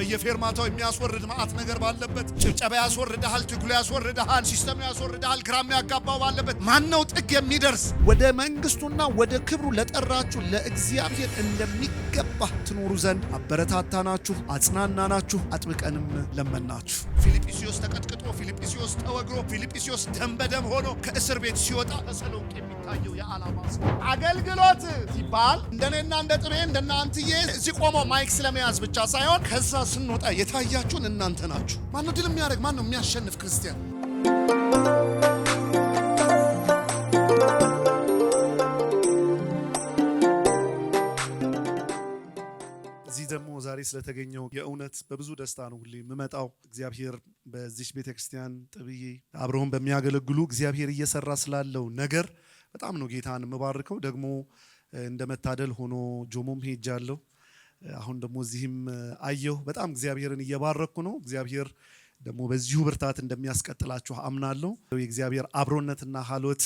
በየፌርማታው የሚያስወርድ ማአት ነገር ባለበት ጭብጨባ ያስወርዳል፣ ትግሉ ያስወርዳል፣ ሲስተሙ ያስወርዳል፣ ግራም ያጋባው ባለበት ማነው ጥግ የሚደርስ? ወደ መንግስቱና ወደ ክብሩ ለጠራችሁ ለእግዚአብሔር እንደሚገባ ትኖሩ ዘንድ አበረታታናችሁ፣ አጽናናናችሁ፣ አጥብቀንም ለመናችሁ። ፊልጵስዩስ ተቀጥቅጦ፣ ፊልጵስዩስ ተወግሮ፣ ፊልጵስዩስ ደም በደም ሆኖ ከእስር ቤት ሲወጣ ተሰሎንቄ የሚታየው የዓላማ አገልግሎት ሲባል እንደኔና እንደ ጥሬ እንደናንትዬ እዚህ ቆሞ ማይክ ስለመያዝ ብቻ ሳይሆን ከዛ ስንወጣ የታያችሁን እናንተ ናችሁ። ማነው ድል የሚያደርግ? ማነው የሚያሸንፍ ክርስቲያን? እዚህ ደግሞ ዛሬ ስለተገኘው የእውነት በብዙ ደስታ ነው ሁሌ የምመጣው። እግዚአብሔር በዚህ ቤተክርስቲያን ጥብዬ አብረውን በሚያገለግሉ እግዚአብሔር እየሰራ ስላለው ነገር በጣም ነው ጌታን የምባርከው። ደግሞ እንደመታደል ሆኖ ጆሞም ሄጃለሁ። አሁን ደግሞ እዚህም አየሁ። በጣም እግዚአብሔርን እየባረኩ ነው። እግዚአብሔር ደግሞ በዚሁ ብርታት እንደሚያስቀጥላችሁ አምናለሁ። የእግዚአብሔር አብሮነትና ሀሎት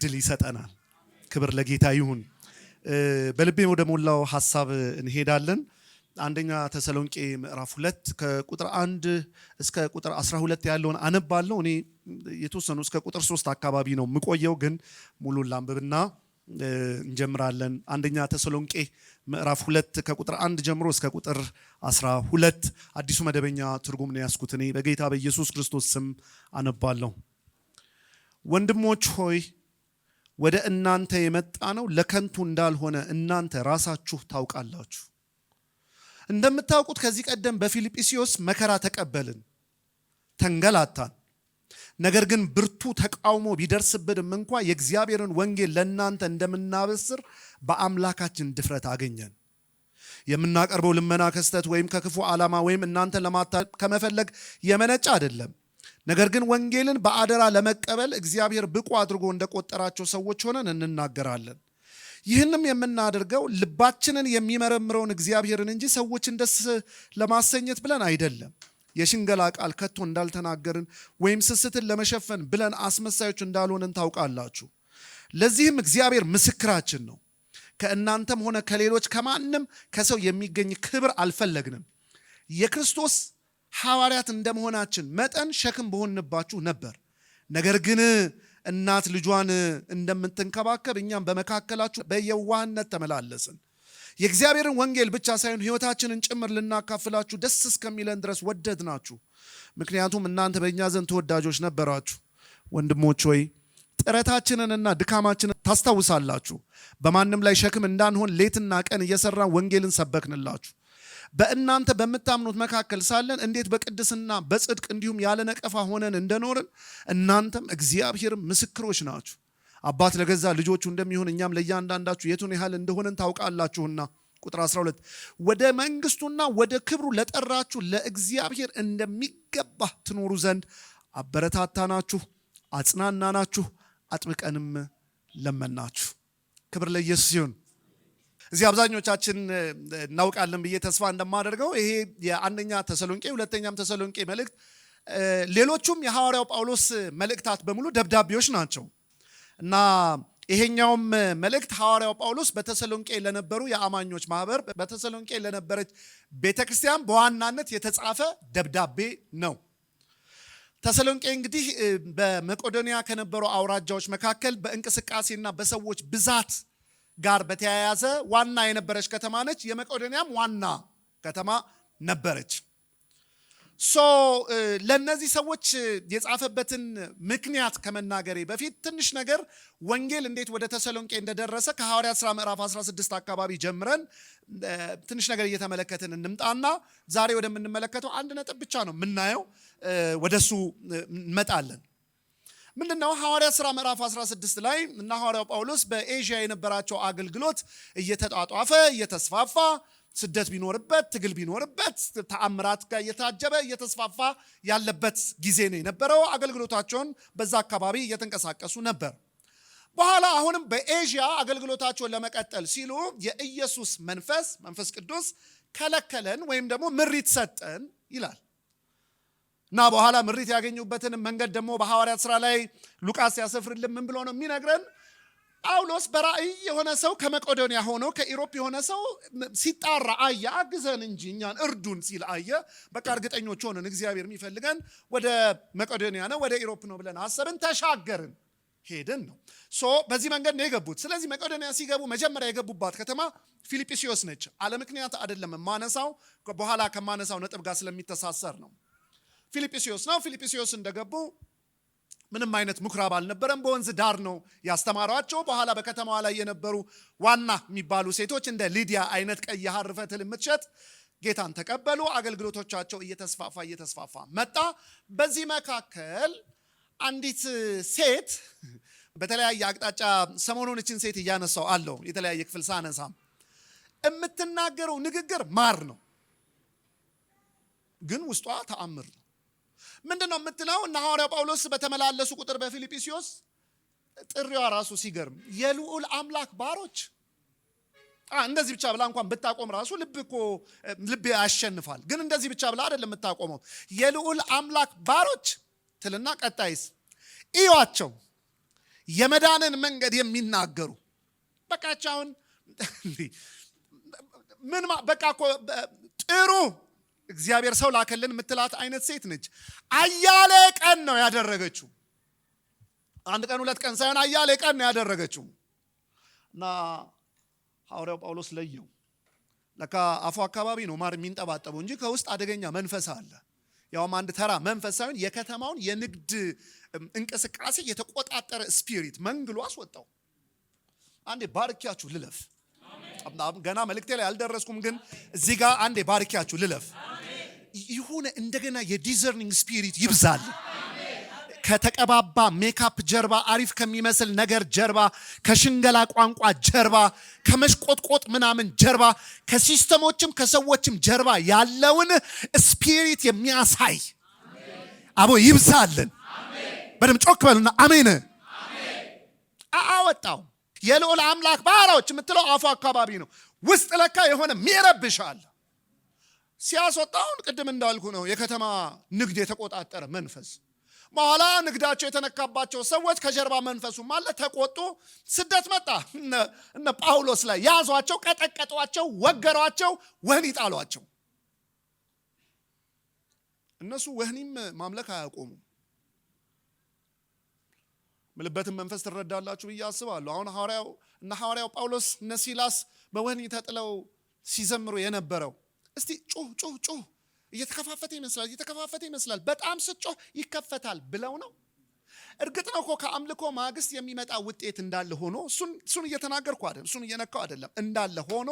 ድል ይሰጠናል። ክብር ለጌታ ይሁን። በልቤ ወደ ሞላው ሐሳብ እንሄዳለን። አንደኛ ተሰሎንቄ ምዕራፍ 2 ከቁጥር 1 እስከ ቁጥር 12 ያለውን አነባለሁ። እኔ የተወሰኑ እስከ ቁጥር 3 አካባቢ ነው የምቆየው፣ ግን ሙሉን ላንብብና እንጀምራለን። አንደኛ ተሰሎንቄ ምዕራፍ 2 ከቁጥር 1 ጀምሮ እስከ ቁጥር 12 አዲሱ መደበኛ ትርጉም ነው ያስኩት። እኔ በጌታ በኢየሱስ ክርስቶስ ስም አነባለሁ። ወንድሞች ሆይ ወደ እናንተ የመጣ ነው ለከንቱ እንዳልሆነ እናንተ ራሳችሁ ታውቃላችሁ። እንደምታውቁት ከዚህ ቀደም በፊልጵስዩስ መከራ ተቀበልን፣ ተንገላታን። ነገር ግን ብርቱ ተቃውሞ ቢደርስብንም እንኳ የእግዚአብሔርን ወንጌል ለእናንተ እንደምናበስር በአምላካችን ድፍረት አገኘን። የምናቀርበው ልመና ከስተት ወይም ከክፉ ዓላማ ወይም እናንተን ለማታለል ከመፈለግ የመነጨ አይደለም። ነገር ግን ወንጌልን በአደራ ለመቀበል እግዚአብሔር ብቁ አድርጎ እንደቆጠራቸው ሰዎች ሆነን እንናገራለን። ይህንም የምናደርገው ልባችንን የሚመረምረውን እግዚአብሔርን እንጂ ሰዎችን ደስ ለማሰኘት ብለን አይደለም። የሽንገላ ቃል ከቶ እንዳልተናገርን ወይም ስስትን ለመሸፈን ብለን አስመሳዮች እንዳልሆንን ታውቃላችሁ። ለዚህም እግዚአብሔር ምስክራችን ነው። ከእናንተም ሆነ ከሌሎች ከማንም ከሰው የሚገኝ ክብር አልፈለግንም። የክርስቶስ ሐዋርያት እንደመሆናችን መጠን ሸክም በሆንባችሁ ነበር። ነገር ግን እናት ልጇን እንደምትንከባከብ እኛም በመካከላችሁ በየዋህነት ተመላለስን። የእግዚአብሔርን ወንጌል ብቻ ሳይሆን ሕይወታችንን ጭምር ልናካፍላችሁ ደስ እስከሚለን ድረስ ወደድናችሁ። ምክንያቱም እናንተ በእኛ ዘንድ ተወዳጆች ነበራችሁ። ወንድሞች ሆይ ጥረታችንንና ድካማችንን ታስታውሳላችሁ። በማንም ላይ ሸክም እንዳንሆን ሌትና ቀን እየሰራን ወንጌልን ሰበክንላችሁ። በእናንተ በምታምኑት መካከል ሳለን እንዴት በቅድስና በጽድቅ እንዲሁም ያለ ነቀፋ ሆነን እንደኖርን እናንተም እግዚአብሔር ምስክሮች ናችሁ። አባት ለገዛ ልጆቹ እንደሚሆን እኛም ለእያንዳንዳችሁ የቱን ያህል እንደሆነን ታውቃላችሁና። ቁጥር 12 ወደ መንግስቱና ወደ ክብሩ ለጠራችሁ ለእግዚአብሔር እንደሚገባ ትኖሩ ዘንድ አበረታታናችሁ፣ አጽናናናችሁ፣ አጥብቀንም ለመናችሁ። ክብር ለኢየሱስ ይሁን። እዚህ አብዛኞቻችን እናውቃለን ብዬ ተስፋ እንደማደርገው ይሄ የአንደኛ ተሰሎንቄ ሁለተኛም ተሰሎንቄ መልእክት ሌሎቹም የሐዋርያው ጳውሎስ መልእክታት በሙሉ ደብዳቤዎች ናቸው እና ይሄኛውም መልእክት ሐዋርያው ጳውሎስ በተሰሎንቄ ለነበሩ የአማኞች ማህበር በተሰሎንቄ ለነበረች ቤተክርስቲያን በዋናነት የተጻፈ ደብዳቤ ነው። ተሰሎንቄ እንግዲህ በመቄዶንያ ከነበሩ አውራጃዎች መካከል በእንቅስቃሴና በሰዎች ብዛት ጋር በተያያዘ ዋና የነበረች ከተማ ነች። የመቄዶንያም ዋና ከተማ ነበረች። ለነዚህ ሰዎች የጻፈበትን ምክንያት ከመናገሬ በፊት ትንሽ ነገር ወንጌል እንዴት ወደ ተሰሎንቄ እንደደረሰ ከሐዋርያት ሥራ ምዕራፍ 16 አካባቢ ጀምረን ትንሽ ነገር እየተመለከትን እንምጣና ዛሬ ወደምንመለከተው አንድ ነጥብ ብቻ ነው የምናየው። ወደሱ እንመጣለን። ምንድነው? ሐዋርያት ሥራ ምዕራፍ 16 ላይ እና ሐዋርያው ጳውሎስ በኤዥያ የነበራቸው አገልግሎት እየተጧጧፈ እየተስፋፋ ስደት ቢኖርበት ትግል ቢኖርበት ተአምራት ጋር እየታጀበ እየተስፋፋ ያለበት ጊዜ ነው የነበረው። አገልግሎታቸውን በዛ አካባቢ እየተንቀሳቀሱ ነበር። በኋላ አሁንም በኤዥያ አገልግሎታቸውን ለመቀጠል ሲሉ የኢየሱስ መንፈስ ቅዱስ ከለከለን ወይም ደግሞ ምሪት ሰጠን ይላል እና በኋላ ምሪት ያገኙበትን መንገድ ደግሞ በሐዋርያት ሥራ ላይ ሉቃስ ያሰፍርልን ምን ብሎ ነው የሚነግረን? ጳውሎስ በራእይ የሆነ ሰው ከመቄዶንያ ሆኖ ከኢሮፕ የሆነ ሰው ሲጣራ አየ። አግዘን እንጂ እኛን እርዱን ሲል አየ። በቃ እርግጠኞች ሆነን እግዚአብሔር የሚፈልገን ወደ መቄዶንያ ነው ወደ ኢሮፕ ነው ብለን አሰብን። ተሻገርን፣ ሄድን ነው። በዚህ መንገድ ነው የገቡት። ስለዚህ መቄዶንያ ሲገቡ መጀመሪያ የገቡባት ከተማ ፊልጵስዩስ ነች። አለ ምክንያት አይደለም ማነሳው፣ በኋላ ከማነሳው ነጥብ ጋር ስለሚተሳሰር ነው። ፊልጵስዩስ ነው። ፊልጵስዩስ እንደገቡ ምንም አይነት ምኩራብ አልነበረም። በወንዝ ዳር ነው ያስተማሯቸው። በኋላ በከተማዋ ላይ የነበሩ ዋና የሚባሉ ሴቶች እንደ ሊዲያ አይነት ቀይ ሐር ፈትል የምትሸጥ ጌታን ተቀበሉ። አገልግሎቶቻቸው እየተስፋፋ መጣ። በዚህ መካከል አንዲት ሴት በተለያየ አቅጣጫ ሰሞኑን እችን ሴት እያነሳው አለው የተለያየ ክፍል ሳነሳም የምትናገረው ንግግር ማር ነው፣ ግን ውስጧ ተአምር ነው። ምንድነው የምትለው? እና ሐዋርያው ጳውሎስ በተመላለሱ ቁጥር በፊልጵስዩስ ጥሪዋ ራሱ ሲገርም የልዑል አምላክ ባሮች እንደዚህ ብቻ ብላ እንኳን ብታቆም ራሱ ልብ ያሸንፋል። ግን እንደዚህ ብቻ ብላ አይደለም የምታቆመው። የልዑል አምላክ ባሮች ትልና ቀጣይስ እዩዋቸው የመዳንን መንገድ የሚናገሩ በቃቻውን ምን በቃ እኮ ጥሩ እግዚአብሔር ሰው ላከልን የምትላት አይነት ሴት ነች። አያሌ ቀን ነው ያደረገችው። አንድ ቀን ሁለት ቀን ሳይሆን አያሌ ቀን ነው ያደረገችው። እና ሐዋርያው ጳውሎስ ለየው። ለካ አፉ አካባቢ ነው ማር የሚንጠባጠበው እንጂ ከውስጥ አደገኛ መንፈስ አለ። ያውም አንድ ተራ መንፈስ ሳይሆን የከተማውን የንግድ እንቅስቃሴ የተቆጣጠረ ስፒሪት መንግሎ አስወጣው። አንዴ ባርኪያችሁ ልለፍ። ገና መልእክቴ ላይ አልደረስኩም፣ ግን እዚህ ጋር አንዴ ባርኪያችሁ ልለፍ። ይሁን እንደገና የዲዘርኒንግ ስፒሪት ይብዛል። ከተቀባባ ሜካፕ ጀርባ፣ አሪፍ ከሚመስል ነገር ጀርባ፣ ከሽንገላ ቋንቋ ጀርባ፣ ከመሽቆጥቆጥ ምናምን ጀርባ፣ ከሲስተሞችም ከሰዎችም ጀርባ ያለውን ስፒሪት የሚያሳይ አቦ ይብዛልን። በደም ጮክ በሉና አሜን። አወጣው። የልዑል አምላክ ባሮች የምትለው አፉ አካባቢ ነው። ውስጥ ለካ የሆነ ሚረብሻል። ሲያስወጣውን ቅድም እንዳልኩ ነው የከተማ ንግድ የተቆጣጠረ መንፈስ። በኋላ ንግዳቸው የተነካባቸው ሰዎች ከጀርባ መንፈሱም አለ፣ ተቆጡ። ስደት መጣ። እነ ጳውሎስ ላይ ያዟቸው፣ ቀጠቀጧቸው፣ ወገሯቸው፣ ወህኒ ጣሏቸው። እነሱ ወህኒም ማምለክ አያቆሙ። ምልበትን መንፈስ ትረዳላችሁ ብዬ አስባለሁ። አሁን ሐዋርያው ጳውሎስ እነ ሲላስ በወህኒ ተጥለው ሲዘምሩ የነበረው እስቲ ጩህ እየተከፋፈተ ይመስላል በጣም ስትጮህ ይከፈታል ብለው ነው። እርግጥ ነው እኮ ከአምልኮ ማግስት የሚመጣ ውጤት እንዳለ ሆኖ እሱን እየተናገርኩ አይደለም፣ እሱን እየነካው አይደለም፣ እንዳለ ሆኖ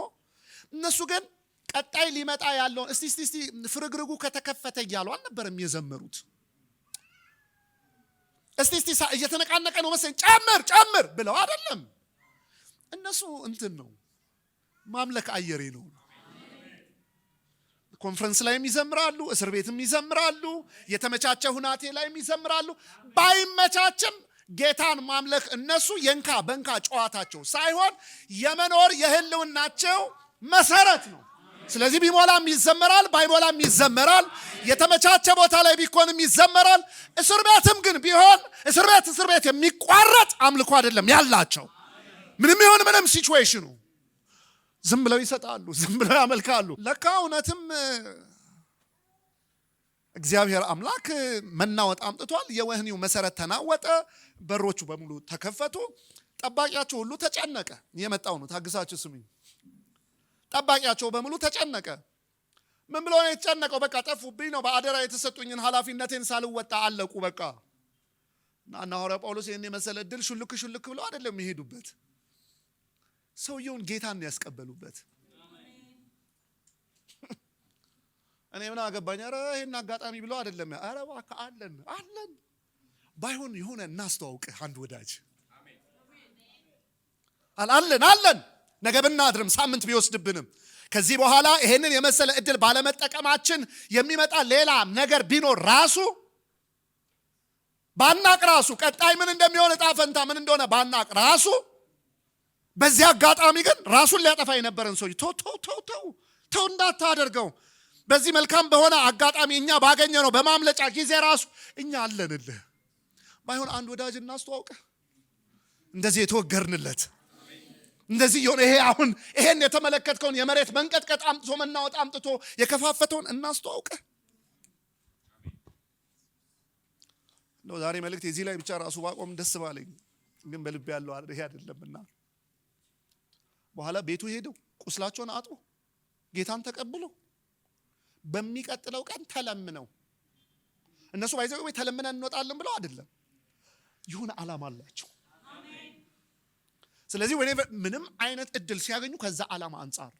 እነሱ ግን ቀጣይ ሊመጣ ያለውን እስቲ ፍርግርጉ ከተከፈተ እያሉ አልነበረም የዘመሩት። እስቲ እየተነቃነቀ ነው መሰለኝ ጨምር ብለው አይደለም። እነሱ እንትን ነው ማምለክ አየሬ ነው። ኮንፈረንስ ላይም ይዘምራሉ፣ እስር ቤትም ይዘምራሉ፣ የተመቻቸ ሁናቴ ላይም ይዘምራሉ። ባይመቻችም ጌታን ማምለክ እነሱ የንካ በንካ ጨዋታቸው ሳይሆን የመኖር የህልውናቸው መሰረት ነው። ስለዚህ ቢሞላም ይዘመራል፣ ባይሞላም ይዘመራል። የተመቻቸ ቦታ ላይ ቢኮንም ይዘመራል። እስር ቤትም ግን ቢሆን እስር ቤት የሚቋረጥ አምልኮ አይደለም ያላቸው። ምንም ይሁን ምንም ሲቹዌሽኑ ዝም ብለው ይሰጣሉ፣ ዝም ብለው ያመልካሉ። ለካ እውነትም እግዚአብሔር አምላክ መናወጥ አምጥቷል። የወህኒው መሰረት ተናወጠ፣ በሮቹ በሙሉ ተከፈቱ። ጠባቂያቸው ሁሉ ተጨነቀ። የመጣው ነው ታግሳችሁ ስሙኝ። ጠባቂያቸው በሙሉ ተጨነቀ። ምን ብሎ ነው የተጨነቀው? በቃ ጠፉብኝ ነው፣ በአደራ የተሰጡኝን ኃላፊነቴን ሳልወጣ አለቁ በቃ። እና ሐዋርያው ጳውሎስ ይህን የመሰለ እድል ሹልክ ብለው አይደለም የሚሄዱበት፣ ሰውየውን ጌታን ያስቀበሉበት። እኔ ምን አገባኝ፣ ኧረ ይሄን አጋጣሚ ብለው አይደለም። ኧረ እባክህ አለን ባይሆን የሆነ እናስተዋውቅህ አንድ ወዳጅ አለን ነገ ብናድርም ሳምንት ቢወስድብንም ከዚህ በኋላ ይሄንን የመሰለ እድል ባለመጠቀማችን የሚመጣ ሌላ ነገር ቢኖር ራሱ ባናቅ ራሱ ቀጣይ ምን እንደሚሆን ዕጣ ፈንታ ምን እንደሆነ ባናቅ ራሱ በዚህ አጋጣሚ ግን ራሱን ሊያጠፋ የነበረን ሰው ተው እንዳታደርገው። በዚህ መልካም በሆነ አጋጣሚ እኛ ባገኘ ነው በማምለጫ ጊዜ ራሱ እኛ አለንልህ። ባይሆን አንድ ወዳጅ እናስተዋውቅህ። እንደዚህ የተወገርንለት እንደዚህ የሆነ ይሄ አሁን ይሄን የተመለከትከውን የመሬት መንቀጥቀጥ አምጥቶ መናወጥ አምጥቶ የከፋፈተውን እናስተዋውቀ ነው። ዛሬ መልእክት እዚህ ላይ ብቻ ራሱ ባቆም ደስ ባለኝ፣ ግን በልብ ያለው ይሄ አይደለምና በኋላ ቤቱ ሄደው ቁስላቸውን አጥቦ ጌታን ተቀብሎ በሚቀጥለው ቀን ተለምነው እነሱ ባይዘው ወይ ተለምነን እንወጣለን ብለው አይደለም፣ ይሁን ዓላማ አላቸው። ስለዚህ ምንም አይነት እድል ሲያገኙ ከዛ ዓላማ አንፃር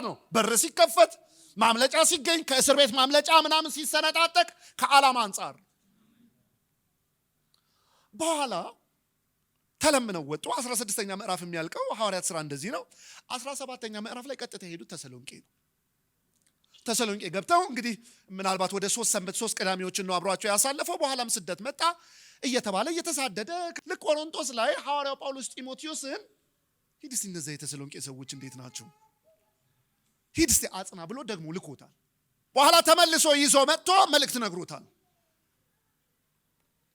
ነው። በር ሲከፈት ማምለጫ ሲገኝ ከእስር ቤት ማምለጫ ምናምን ሲሰነጣጠቅ ከዓላማ አንፃር በኋላ ተለምነው ወጡ። 16ኛ ምዕራፍ የሚያልቀው ሐዋርያት ሥራ እንደዚህ ነው። 17ኛ ምዕራፍ ላይ ቀጥታ ሄዱት ተሰሎንቄ ገብተው እንግዲህ ምናልባት ወደ 3 ሰንበት 3 ቅዳሜዎችን ነው አብሯቸው ያሳለፈው። በኋላም ስደት መጣ እየተባለ እየተሳደደ ልክ ቆሮንቶስ ላይ ሐዋርያው ጳውሎስ ጢሞቴዎስን ሂድ እስቲ እነዛ የተሰሎንቄ ሰዎች እንዴት ናቸው ሂድ እስቲ አጽና ብሎ ደግሞ ልኮታል። በኋላ ተመልሶ ይዞ መጥቶ መልእክት ነግሮታል።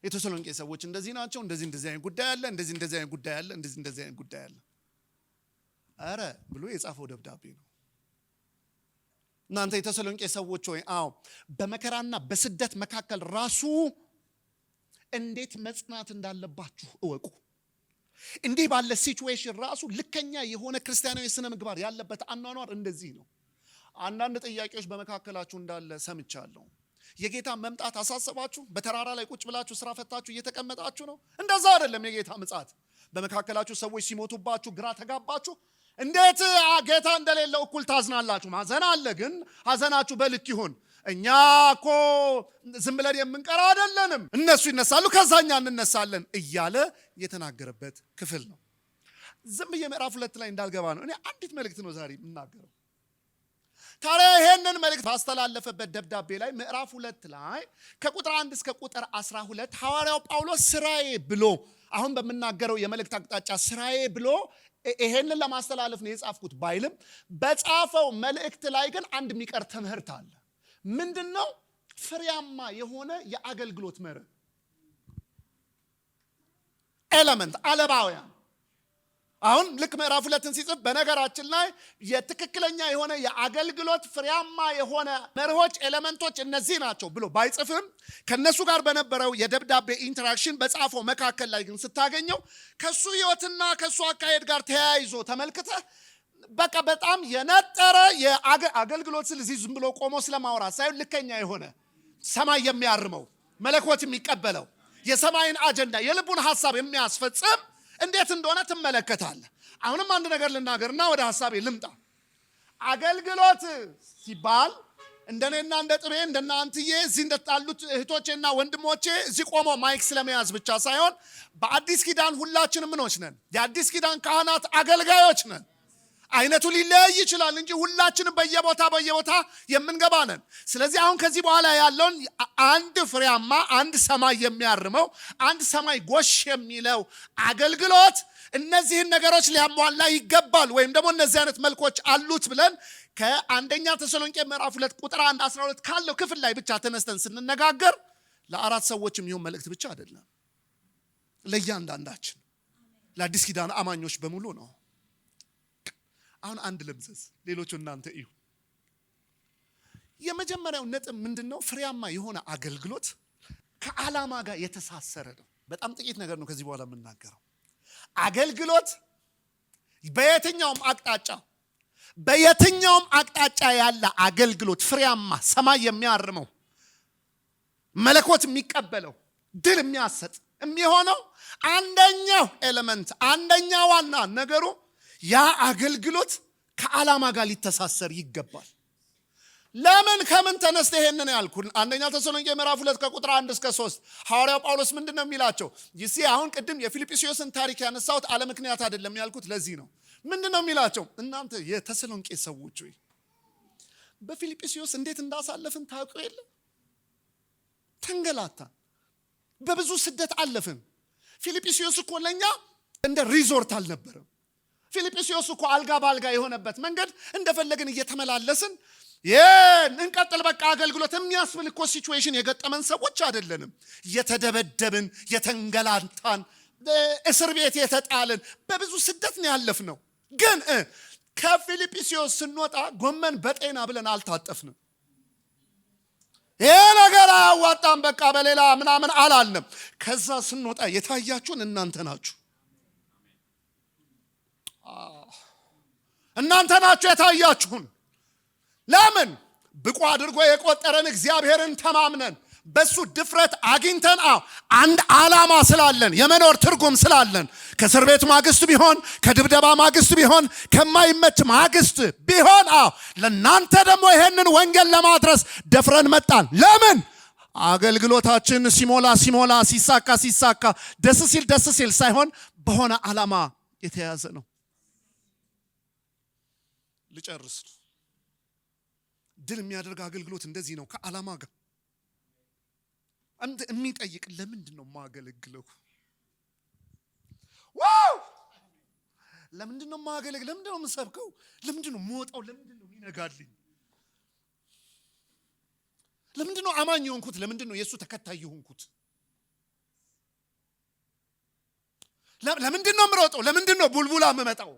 የተሰሎንቄ ሰዎች እንደዚህ ናቸው፣ እንደዚህ አይነት ጉዳይ አለ፣ እንደዚህ አይነት ጉዳይ አለ፣ እንደዚህ አይነት ጉዳይ አለ አረ ብሎ የጻፈው ደብዳቤ ነው። እናንተ የተሰሎንቄ ሰዎች ሆይ በመከራና በስደት መካከል ራሱ እንዴት መጽናት እንዳለባችሁ እወቁ። እንዲህ ባለ ሲቹዌሽን ራሱ ልከኛ የሆነ ክርስቲያናዊ ስነ ምግባር ያለበት አኗኗር እንደዚህ ነው። አንዳንድ ጥያቄዎች በመካከላችሁ እንዳለ ሰምቻለሁ። የጌታ መምጣት አሳሰባችሁ? በተራራ ላይ ቁጭ ብላችሁ ስራ ፈታችሁ እየተቀመጣችሁ ነው? እንደዛ አይደለም የጌታ ምጽአት። በመካከላችሁ ሰዎች ሲሞቱባችሁ ግራ ተጋባችሁ? እንዴት ጌታ እንደሌለው እኩል ታዝናላችሁ? ማዘን አለ፣ ግን ሐዘናችሁ በልክ ይሁን። እኛ እኮ ዝም ብለን የምንቀር አይደለንም። እነሱ ይነሳሉ ከዛኛ እንነሳለን እያለ የተናገረበት ክፍል ነው። ዝም ብዬ ምዕራፍ 2 ላይ እንዳልገባ ነው። እኔ አንዲት መልእክት ነው ዛሬ የምናገረው። ታዲያ ይሄንን መልእክት ባስተላለፈበት ደብዳቤ ላይ ምዕራፍ 2 ላይ ከቁጥር 1 እስከ ቁጥር 12 ሐዋርያው ጳውሎስ ስራዬ ብሎ አሁን በመናገረው የመልእክት አቅጣጫ ስራዬ ብሎ ይሄንን ለማስተላለፍ ነው የጻፍኩት ባይልም በጻፈው መልእክት ላይ ግን አንድ የሚቀር ትምህርት አለ። ምንድነው? ፍሬያማ የሆነ የአገልግሎት መርህ ኤሌመንት አለባውያን። አሁን ልክ ምዕራፍ 2ን ሲጽፍ በነገራችን ላይ የትክክለኛ የሆነ የአገልግሎት ፍሬያማ የሆነ መርሆች ኤሌመንቶች እነዚህ ናቸው ብሎ ባይጽፍም ከነሱ ጋር በነበረው የደብዳቤ ኢንተራክሽን በጻፈው መካከል ላይ ግን ስታገኘው ከሱ ህይወትና ከሱ አካሄድ ጋር ተያይዞ ተመልክተህ በቃ በጣም የነጠረ የአገልግሎት ስለዚህ ዝም ብሎ ቆሞ ስለማውራት ሳይሆን ልከኛ የሆነ ሰማይ የሚያርመው መለኮት የሚቀበለው የሰማይን አጀንዳ የልቡን ሐሳብ የሚያስፈጽም እንዴት እንደሆነ ትመለከታለህ። አሁንም አንድ ነገር ልናገርና ወደ ሐሳቤ ልምጣ። አገልግሎት ሲባል እንደኔና እንደ ጥሬ እንደናንተዬ እዚህ እንደጣሉት እህቶቼና ወንድሞቼ እዚህ ቆሞ ማይክ ስለመያዝ ብቻ ሳይሆን በአዲስ ኪዳን ሁላችንም ምኖች ነን። የአዲስ ኪዳን ካህናት አገልጋዮች ነን። አይነቱ ሊለያይ ይችላል እንጂ ሁላችንም በየቦታ የምንገባ ነን። ስለዚህ አሁን ከዚህ በኋላ ያለውን አንድ ፍሬያማ አንድ ሰማይ የሚያርመው አንድ ሰማይ ጎሽ የሚለው አገልግሎት እነዚህን ነገሮች ሊያሟላ ይገባል፣ ወይም ደግሞ እነዚህ አይነት መልኮች አሉት ብለን ከአንደኛ ተሰሎንቄ ምዕራፍ 2 ቁጥር 1 12 ካለው ክፍል ላይ ብቻ ተነስተን ስንነጋገር ለአራት ሰዎችም ይሁን መልእክት ብቻ አይደለም፣ ለእያንዳንዳችን ለአዲስ ኪዳን አማኞች በሙሉ ነው። አሁን አንድ ልምዘዝ፣ ሌሎቹ እናንተ እዩ። የመጀመሪያው ነጥብ ምንድነው? ፍሬያማ የሆነ አገልግሎት ከዓላማ ጋር የተሳሰረ ነው። በጣም ጥቂት ነገር ነው ከዚህ በኋላ የምናገረው። አገልግሎት በየትኛውም አቅጣጫ ያለ አገልግሎት ፍሬያማ ሰማይ የሚያርመው መለኮት የሚቀበለው ድል የሚያሰጥ የሚሆነው አንደኛው ኤሌመንት አንደኛው ዋና ነገሩ ያ አገልግሎት ከዓላማ ጋር ሊተሳሰር ይገባል። ለምን ከምን ተነስተ ይሄንን ያልኩ? አንደኛ ተሰሎንቄ ምዕራፍ 2 ከቁጥር 1 እስከ 3 ሐዋርያው ጳውሎስ ምንድነው የሚላቸው? ይሲ አሁን ቅድም የፊልጵስዩስን ታሪክ ያነሳሁት አለ ምክንያት አይደለም ያልኩት ለዚህ ነው። ምንድነው የሚላቸው? እናንተ የተሰሎንቄ ሰዎች ሆይ በፊልጵስዩስ እንዴት እንዳሳለፍን ታውቁ የለ? ተንገላታን፣ በብዙ ስደት አለፍን። ፊልጵስዩስ እኮ ለኛ እንደ ሪዞርት አልነበረም። ፊልጵስዩስ እኮ አልጋ ባልጋ የሆነበት መንገድ እንደፈለግን እየተመላለስን እንቀጥል በቃ አገልግሎት የሚያስብል እኮ ሲቹዌሽን የገጠመን ሰዎች አይደለንም። የተደበደብን፣ የተንገላታን፣ እስር ቤት የተጣልን በብዙ ስደት ነው ያለፍነው። ግን ከፊልጵስዩስ ስንወጣ ጎመን በጤና ብለን አልታጠፍንም። ይሄ ነገር አያዋጣም በቃ በሌላ ምናምን አላልንም። ከዛ ስንወጣ የታያችሁን እናንተ ናችሁ። እናንተ ናችሁ የታያችሁን። ለምን? ብቁ አድርጎ የቆጠረን እግዚአብሔርን ተማምነን በሱ ድፍረት አግኝተን አንድ ዓላማ ስላለን የመኖር ትርጉም ስላለን ከእስር ቤት ማግስት ቢሆን ከድብደባ ማግስት ቢሆን ከማይመች ማግስት ቢሆን ለናንተ ደግሞ ይሄንን ወንጌል ለማድረስ ደፍረን መጣን። ለምን? አገልግሎታችን ሲሞላ ሲሳካ ደስ ሲል ሳይሆን በሆነ ዓላማ የተያዘ ነው። ልጨርስ። ድል የሚያደርግ አገልግሎት እንደዚህ ነው። ከዓላማ ጋር አንተ የሚጠይቅ ለምንድን ነው ማገለግለው? ዋው! ለምንድን ነው ማገለግለው? ለምንድን ነው የምሰብከው? ለምንድን ነው የምወጣው? ለምንድን ነው የሚነጋልኝ? ለምንድን ነው አማኝ የሆንኩት? ለምንድን ነው የሱ ተከታይ የሆንኩት? ለምንድን ነው የምሮጠው? ለምንድን ነው ቡልቡላ የምመጣው?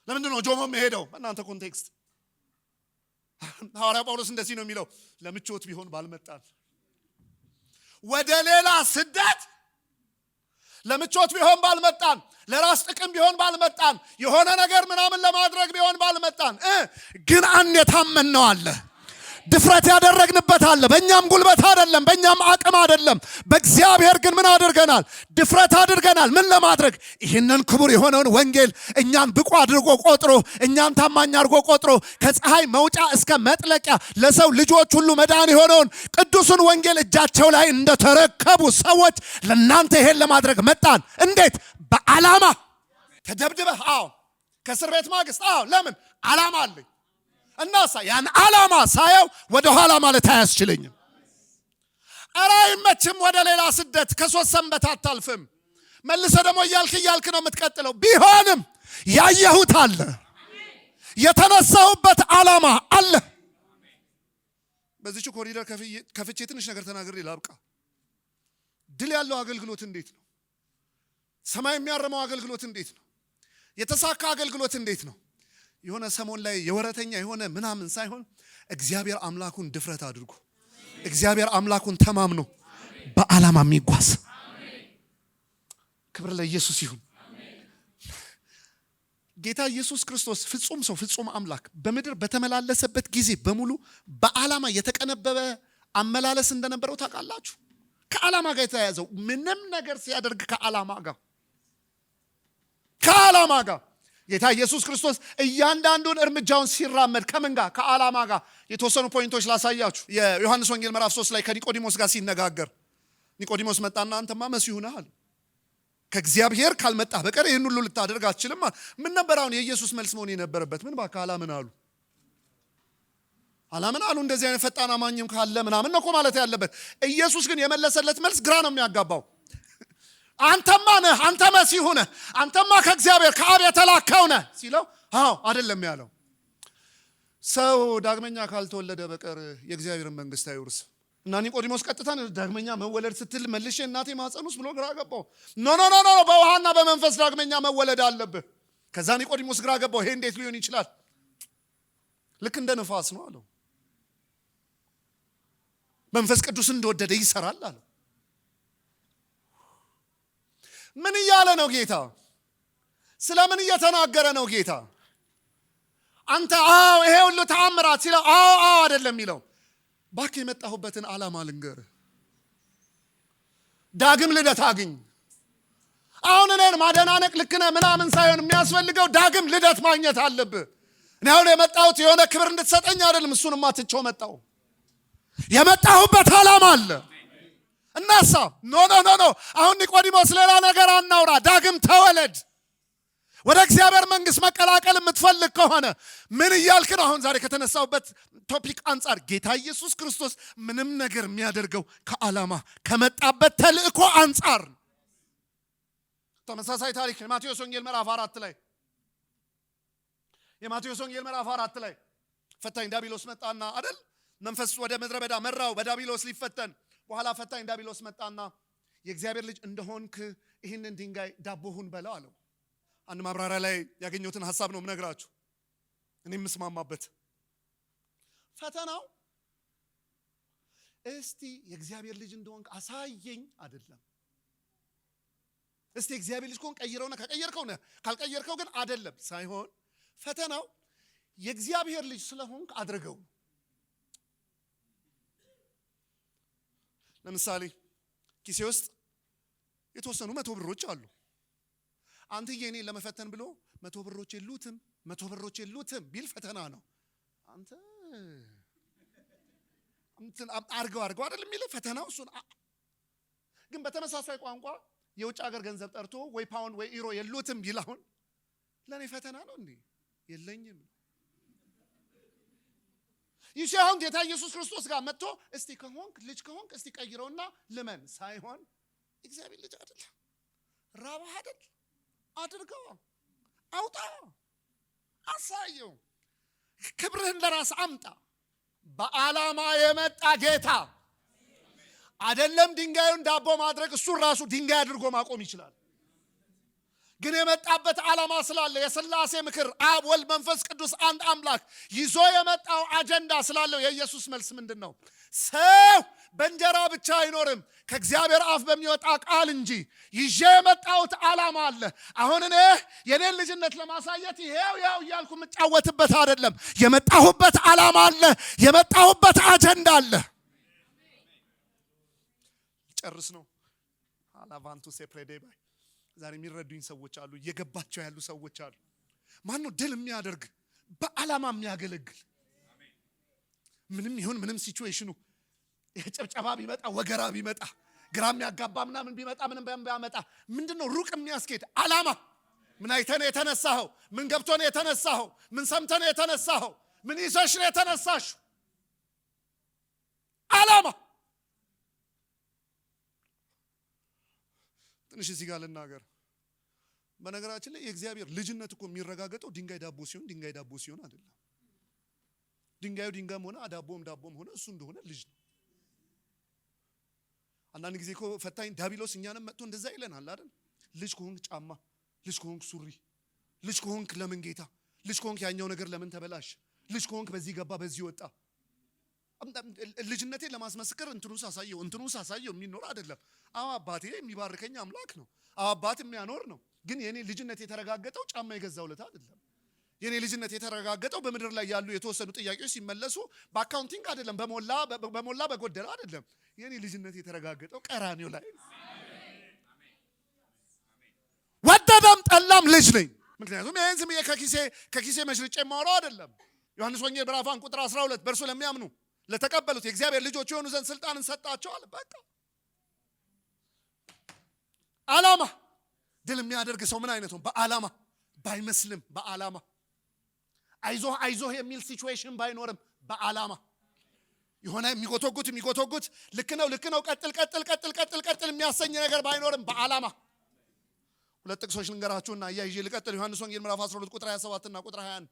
ለምንድን ነው ጆሞ የምሄደው? በእናንተ ኮንቴክስት ሐዋርያ ጳውሎስ እንደዚህ ነው የሚለው፣ ለምቾት ቢሆን ባልመጣን። ወደ ሌላ ስደት ለምቾት ቢሆን ባልመጣን፣ ለራስ ጥቅም ቢሆን ባልመጣን፣ የሆነ ነገር ምናምን ለማድረግ ቢሆን ባልመጣን፣ ግን አንድ የታመነው አለ፣ ድፍረት ያደረግንበት አለ። በእኛም ጉልበት አይደለም፣ በእኛም አቅም አይደለም። በእግዚአብሔር ግን ምን አድርገናል? ድፍረት አድርገናል። ምን ለማድረግ? ይህንን ክቡር የሆነውን ወንጌል እኛን ብቁ አድርጎ ቆጥሮ፣ እኛን ታማኝ አድርጎ ቆጥሮ ከፀሐይ መውጫ እስከ መጥለቂያ ለሰው ልጆች ሁሉ መዳን የሆነውን ቅዱሱን ወንጌል እጃቸው ላይ እንደተረከቡ ሰዎች ለእናንተ ይሄን ለማድረግ መጣን። እንዴት? በዓላማ ተደብድበህ ከእስር ቤት ማግስት ለምን? ዓላማ አለኝ እና ያን ዓላማ ሳየው ወደ ኋላ ማለት አያስችለኝም። ኧረ አይመችም። ወደ ሌላ ስደት ከ3 ሰንበት አታልፍም። መልሰ ደግሞ እያልክ ነው የምትቀጥለው። ቢሆንም ያየሁት አለ፣ የተነሳሁበት ዓላማ አለ። በዚህች ኮሪደር ከፍቼ ትንሽ ነገር ተናግሬ ላብቃ። ድል ያለው አገልግሎት እንዴት ነው? ሰማይ የሚያረመው አገልግሎት እንዴት ነው? የተሳካ አገልግሎት እንዴት ነው? የሆነ ሰሞን ላይ የወረተኛ የሆነ ምናምን ሳይሆን እግዚአብሔር አምላኩን ድፍረት አድርጎ እግዚአብሔር አምላኩን ተማምኖ በዓላማ የሚጓዝ። ክብር ለኢየሱስ ይሁን። ጌታ ኢየሱስ ክርስቶስ ፍጹም ሰው ፍጹም አምላክ በምድር በተመላለሰበት ጊዜ በሙሉ በዓላማ የተቀነበበ አመላለስ እንደነበረው ታውቃላችሁ። ከዓላማ ጋር የተያያዘው ምንም ነገር ሲያደርግ ከዓላማ ጋር ጌታ ኢየሱስ ክርስቶስ እያንዳንዱን እርምጃውን ሲራመድ ከምን ጋር? ከዓላማ ጋር። የተወሰኑ ፖይንቶች ላሳያችሁ። የዮሐንስ ወንጌል ምዕራፍ 3 ላይ ከኒቆዲሞስ ጋር ሲነጋገር ኒቆዲሞስ መጣና አንተማ መሲሁ ነህ አለ። ከእግዚአብሔር ካልመጣህ በቀር ይህን ሁሉ ልታደርግ አትችልም። ምን ነበር አሁን የኢየሱስ መልስ መሆን የነበረበት? ምን ባካ አላምን አሉ። እንደዚህ አይነት ፈጣን አማኝም ካለ ምናምን ነው እኮ ማለት ያለበት። ኢየሱስ ግን የመለሰለት መልስ ግራ ነው የሚያጋባው። አንተማ ነህ፣ አንተ መሲሁ ነህ፣ አንተማ ከእግዚአብሔር ከአብ የተላከው ነህ ሲለው አይደለም ያለው። ሰው ዳግመኛ ካልተወለደ በቀር የእግዚአብሔርን መንግስት አይወርስ። እና ኒቆዲሞስ ቀጥታ ዳግመኛ መወለድ ስትል መልሼ እናቴ ማህፀን ውስጥ ብሎ ግራ ገባው። ኖ በውሃና በመንፈስ ዳግመኛ መወለድ አለብህ። ከዛ ኒቆዲሞስ ግራ ገባው። ይሄ እንዴት ሊሆን ይችላል? ልክ እንደ ነፋስ ነው አለው። መንፈስ ቅዱስ እንደወደደ ይሰራል አለው። ምን እያለ ነው ጌታ? ስለምን እየተናገረ ነው ጌታ? አንተ ይሄ ሁሉ ተአምራት ሲለው አይደለም የሚለው። ባክ የመጣሁበትን ዓላማ ልንገርህ። ዳግም ልደት አግኝ። አሁን እኔን ማደናነቅ ልክ ነህ ምናምን ሳይሆን የሚያስፈልገው ዳግም ልደት ማግኘት አለብህ። እኔ አሁን የመጣሁት የሆነ ክብር እንድትሰጠኝ አይደለም። እሱንማ ትቼው መጣሁ። የመጣሁበት ዓላማ አለ። እናሳ ኖ አሁን ኒቆዲሞስ ሌላ ነገር አናውራ። ዳግም ተወለድ። ወደ እግዚአብሔር መንግስት መቀላቀል የምትፈልግ ከሆነ ምን እያልክ ነው? አሁን ዛሬ ከተነሳውበት ቶፒክ አንጻር ጌታ ኢየሱስ ክርስቶስ ምንም ነገር የሚያደርገው ከዓላማ ከመጣበት ተልእኮ አንጻር። ተመሳሳይ ታሪክ የማቴዎስ ወንጌል ምዕራፍ 4 ላይ ፈታኝ ዲያብሎስ መጣና አይደል መንፈስ ወደ ምድረ በዳ መራው በዲያብሎስ ሊፈተን። በኋላ ፈታኝ ዲያብሎስ መጣና የእግዚአብሔር ልጅ እንደሆንክ ይህንን ድንጋይ ዳቦ ሁን በለው አለው። አንድ ማብራሪያ ላይ ያገኘሁትን ሐሳብ ነው የምነግራችሁ፣ እኔ የምስማማበት። ፈተናው እስቲ የእግዚአብሔር ልጅ እንደሆንክ አሳየኝ አይደለም። እስቲ የእግዚአብሔር ልጅ ከሆንክ ቀይረውና ከቀየርከው ነህ፣ ካልቀየርከው ግን አይደለም ሳይሆን ፈተናው የእግዚአብሔር ልጅ ስለሆንክ አድርገው። ለምሳሌ ኪሴ ውስጥ የተወሰኑ 100 ብሮች አሉ። አንተዬ እኔ ለመፈተን ብሎ 100 ብሮች የሉትም ቢል ፈተና ነው። አንተ አርገው አይደል የሚል ፈተናው እሱን። ግን በተመሳሳይ ቋንቋ የውጭ ሀገር ገንዘብ ጠርቶ ወይ ፓውንድ ወይ ዩሮ የሉትም ቢል አሁን ለኔ ፈተና ነው እንዴ? የለኝም። ይህ አሁን ጌታ ኢየሱስ ክርስቶስ ጋር መጥቶ እስቲ ከሆንክ ልጅ ከሆንክ እስቲ ቀይረውና ልመን ሳይሆን እግዚአብሔር ልጅ አይደል ራብህ አይደል አድርገው፣ አውጣ፣ አሳየው፣ ክብርህን ለራስ አምጣ። በዓላማ የመጣ ጌታ አይደለም ድንጋዩን ዳቦ ማድረግ፣ እሱን ራሱ ድንጋይ አድርጎ ማቆም ይችላል። ግን የመጣበት ዓላማ ስላለ የሥላሴ ምክር አብ ወልድ መንፈስ ቅዱስ አንድ አምላክ ይዞ የመጣው አጀንዳ ስላለው የኢየሱስ መልስ ምንድን ነው? ሰው በእንጀራ ብቻ አይኖርም ከእግዚአብሔር አፍ በሚወጣ ቃል እንጂ። ይዤ የመጣሁት ዓላማ አለ። አሁን እኔ የኔን ልጅነት ለማሳየት ይሄው እያልኩ የምጫወትበት አይደለም። የመጣሁበት ዓላማ አለ። የመጣሁበት አጀንዳ አለ። ጨርስ ነው አላቫንቱ ሴፕሬዴ ባይ ዛሬ የሚረዱኝ ሰዎች አሉ፣ እየገባቸው ያሉ ሰዎች አሉ። ማን ነው ድል የሚያደርግ በዓላማ የሚያገለግል? ምንም ይሁን ምንም ሲቹዌሽኑ የጨብጨባ ቢመጣ ወገራ ቢመጣ ግራ የሚያጋባ ምናምን ቢመጣ ምንም ቢያመጣ ምንድነው ሩቅ የሚያስኬድ ዓላማ? ምን አይተህ ነው የተነሳኸው? ምን ገብቶ ነው የተነሳኸው? ምን ሰምተህ ነው የተነሳኸው? ምን ይዘሽ ነው የተነሳሽው? ዓላማ። ትንሽ እዚህ ጋር ልናገር። በነገራችን ላይ የእግዚአብሔር ልጅነት እኮ የሚረጋገጠው ድንጋይ ዳቦ ሲሆን አይደለም። ድንጋዩ ድንጋይም ሆነ ዳቦም ሆነ እሱ እንደሆነ ልጅ ነው። አንዳንድ ጊዜ እኮ ፈታኝ ዲያብሎስ እኛንም መጥቶ እንደዛ ይለናል አይደል? ልጅ ከሆንክ ጫማ፣ ልጅ ከሆንክ ሱሪ፣ ልጅ ከሆንክ ለምን ጌታ፣ ልጅ ከሆንክ ያኛው ነገር ለምን ተበላሽ፣ ልጅ ከሆንክ በዚህ ገባ በዚህ ወጣ። ልጅነቴን ለማስመስከር እንትኑ ሳሳየው የሚኖር አይደለም። አዎ አባቴ የሚባርከኝ አምላክ ነው። አዎ አባት የሚያኖር ነው። ግን የኔ ልጅነት የተረጋገጠው ጫማ የገዛውለት አይደለም። የኔ ልጅነት የተረጋገጠው በምድር ላይ ያሉ የተወሰኑ ጥያቄዎች ሲመለሱ በአካውንቲንግ አይደለም፣ በሞላ በጎደለ አይደለም። የኔ ልጅነት የተረጋገጠው ቀራንዮ ላይ ወደደም ጠላም ልጅ ነኝ። ምክንያቱም ይሄን ዝም ከኪሴ መሽርጬ የማወራው አይደለም። ዮሐንስ ወንጌል ምዕራፍ 1 ቁጥር 12 በእርሱ ለሚያምኑ ለተቀበሉት የእግዚአብሔር ልጆች የሆኑ ዘንድ ስልጣንን ሰጣቸዋል። በቃ ዓላማ። ድል የሚያደርግ ሰው ምን አይነት ነው? በዓላማ ባይመስልም፣ በዓላማ አይዞህ የሚል ሲቹዌሽን ባይኖርም፣ በዓላማ የሆነ የሚጎተጉት ልክ ነው ቀጥል የሚያሰኝ ነገር ባይኖርም፣ በዓላማ። ሁለት ጥቅሶች ልንገራችሁና እያይዤ ልቀጥል። ዮሐንስ ወንጌል ምዕራፍ 12 ቁጥር 27 እና ቁጥር 21።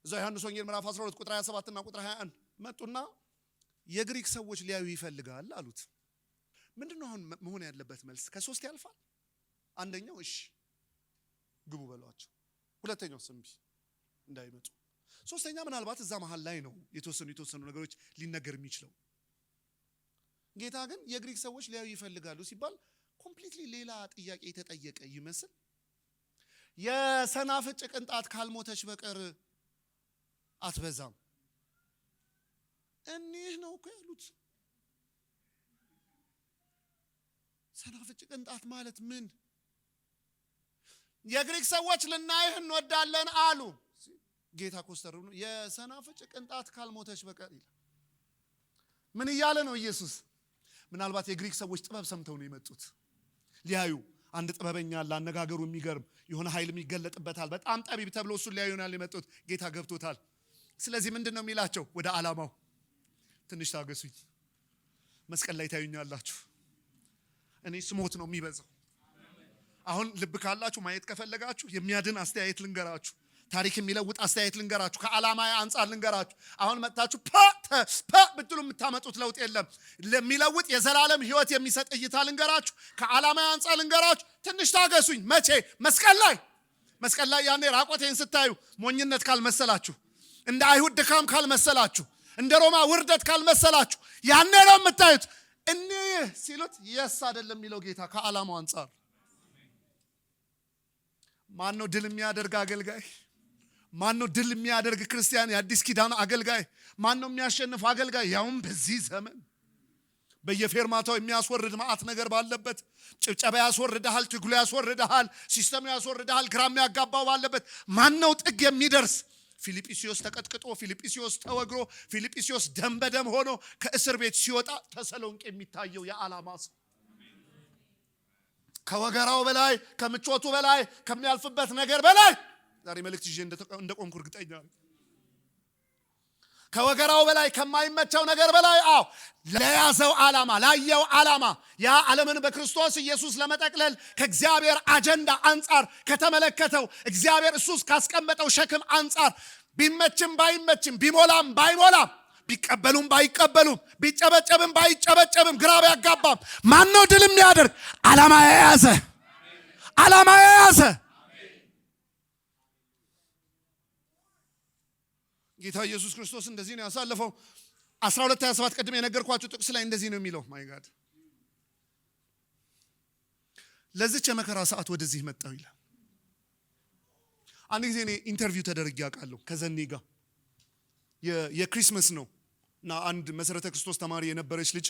እዛ ዮሐንስ ወንጌል ምዕራፍ 12 ቁጥር 27 እና ቁጥር 21 መጡና የግሪክ ሰዎች ሊያዩ ይፈልጋል አሉት። ምንድነው አሁን መሆን ያለበት መልስ? ከሶስት ያልፋል። አንደኛው እሺ ግቡ በሏቸው። ሁለተኛው እምቢ እንዳይመጡ። ሶስተኛ ምናልባት እዛ መሃል ላይ ነው የተወሰኑ ነገሮች ሊነገር የሚችለው። ጌታ ግን የግሪክ ሰዎች ሊያዩ ይፈልጋሉ ሲባል ኮምፕሊትሊ ሌላ ጥያቄ የተጠየቀ ይመስል የሰናፍጭ ቅንጣት ካልሞተች በቀር አትበዛም። እኒህ ነው እኮ ያሉት። ሰናፍጭ ቅንጣት ማለት ምን? የግሪክ ሰዎች ልናይህ እንወዳለን አሉ። ጌታ ኮስተር ብሎ የሰናፍጭ ቅንጣት ካልሞተች በቀር ይላል። ምን እያለ ነው ኢየሱስ? ምናልባት የግሪክ ሰዎች ጥበብ ሰምተው ነው የመጡት ሊያዩ። አንድ ጥበበኛ አለ፣ አነጋገሩ የሚገርም የሆነ ኃይል የሚገለጥበታል። በጣም ጠቢብ ተብሎ እሱን ሊያዩ ነው የመጡት። ጌታ ገብቶታል። ስለዚህ ምንድን ነው የሚላቸው? ወደ ዓላማው ትንሽ ታገሱኝ፣ መስቀል ላይ ታዩኛላችሁ። እኔ ስሞት ነው የሚበዛው። አሁን ልብ ካላችሁ ማየት ከፈለጋችሁ የሚያድን አስተያየት ልንገራችሁ። ታሪክ የሚለውጥ አስተያየት ልንገራችሁ፣ ከዓላማ አንጻር ልንገራችሁ። አሁን መጣችሁ ብትሉ የምታመጡት ለውጥ የለም። ለሚለውጥ የዘላለም ህይወት የሚሰጥ እይታ ልንገራችሁ፣ ከዓላማ አንጻር ልንገራችሁ። ትንሽ ታገሱኝ። መቼ? መስቀል ላይ ያኔ ራቆቴን ስታዩ ሞኝነት ካልመሰላችሁ፣ እንደ አይሁድ ድካም ካልመሰላችሁ፣ እንደ ሮማ ውርደት ካልመሰላችሁ ያኔ ነው የምታዩት። እኒህ ሲሉት የስ አይደለም የሚለው ጌታ ከዓላማው አንጻር። ማን ነው ድል የሚያደርግ አገልጋይ? ማን ነው ድል የሚያደርግ ክርስቲያን? የአዲስ ኪዳን አገልጋይ ማን ነው? የሚያሸንፍ አገልጋይ፣ ያውም በዚህ ዘመን በየፌርማታው የሚያስወርድ ማዕት ነገር ባለበት፣ ጭብጨባ ያስወርድሃል፣ ትግሉ ያስወርድሃል፣ ሲስተሙ ያስወርድሃል፣ ግራ የሚያጋባው ባለበት ማን ነው ጥግ የሚደርስ? ፊልጵስዩስ ተቀጥቅጦ፣ ፊልጵስዩስ ተወግሮ፣ ፊልጵስዩስ ደም በደም ሆኖ ከእስር ቤት ሲወጣ ተሰሎንቄ የሚታየው የዓላማ ሰው፣ ከወገራው በላይ፣ ከምቾቱ በላይ፣ ከሚያልፍበት ነገር በላይ ዛሬ መልእክት ይዤ እንደቆምኩ እርግጠኛ ነኝ። ከወገራው በላይ፣ ከማይመቸው ነገር በላይ ለያዘው ዓላማ፣ ላየው ዓላማ፣ ያ ዓለምን በክርስቶስ ኢየሱስ ለመጠቅለል ከእግዚአብሔር አጀንዳ አንጻር ከተመለከተው እግዚአብሔር እሱ ካስቀመጠው ሸክም አንጻር ቢመችም ባይመችም፣ ቢሞላም ባይሞላም፣ ቢቀበሉም ባይቀበሉም፣ ቢጨበጨብም ባይጨበጨብም፣ ግራ ቢያጋባም ማን ነው ድል የሚያደርግ? ዓላማ የያዘ ጌታ ኢየሱስ ክርስቶስ እንደዚህ ነው ያሳለፈው። 12:27 ቀድሜ የነገርኳችሁ ጥቅስ ላይ እንደዚህ ነው የሚለው። ማይ ጋድ ለዚች የመከራ ሰዓት ወደዚህ መጣው ይላል። አንድ ጊዜ እኔ ኢንተርቪው ተደርጌ አውቃለሁ ከዘኔ ጋር። የክሪስማስ ነው እና አንድ መሰረተ ክርስቶስ ተማሪ የነበረች ልጅ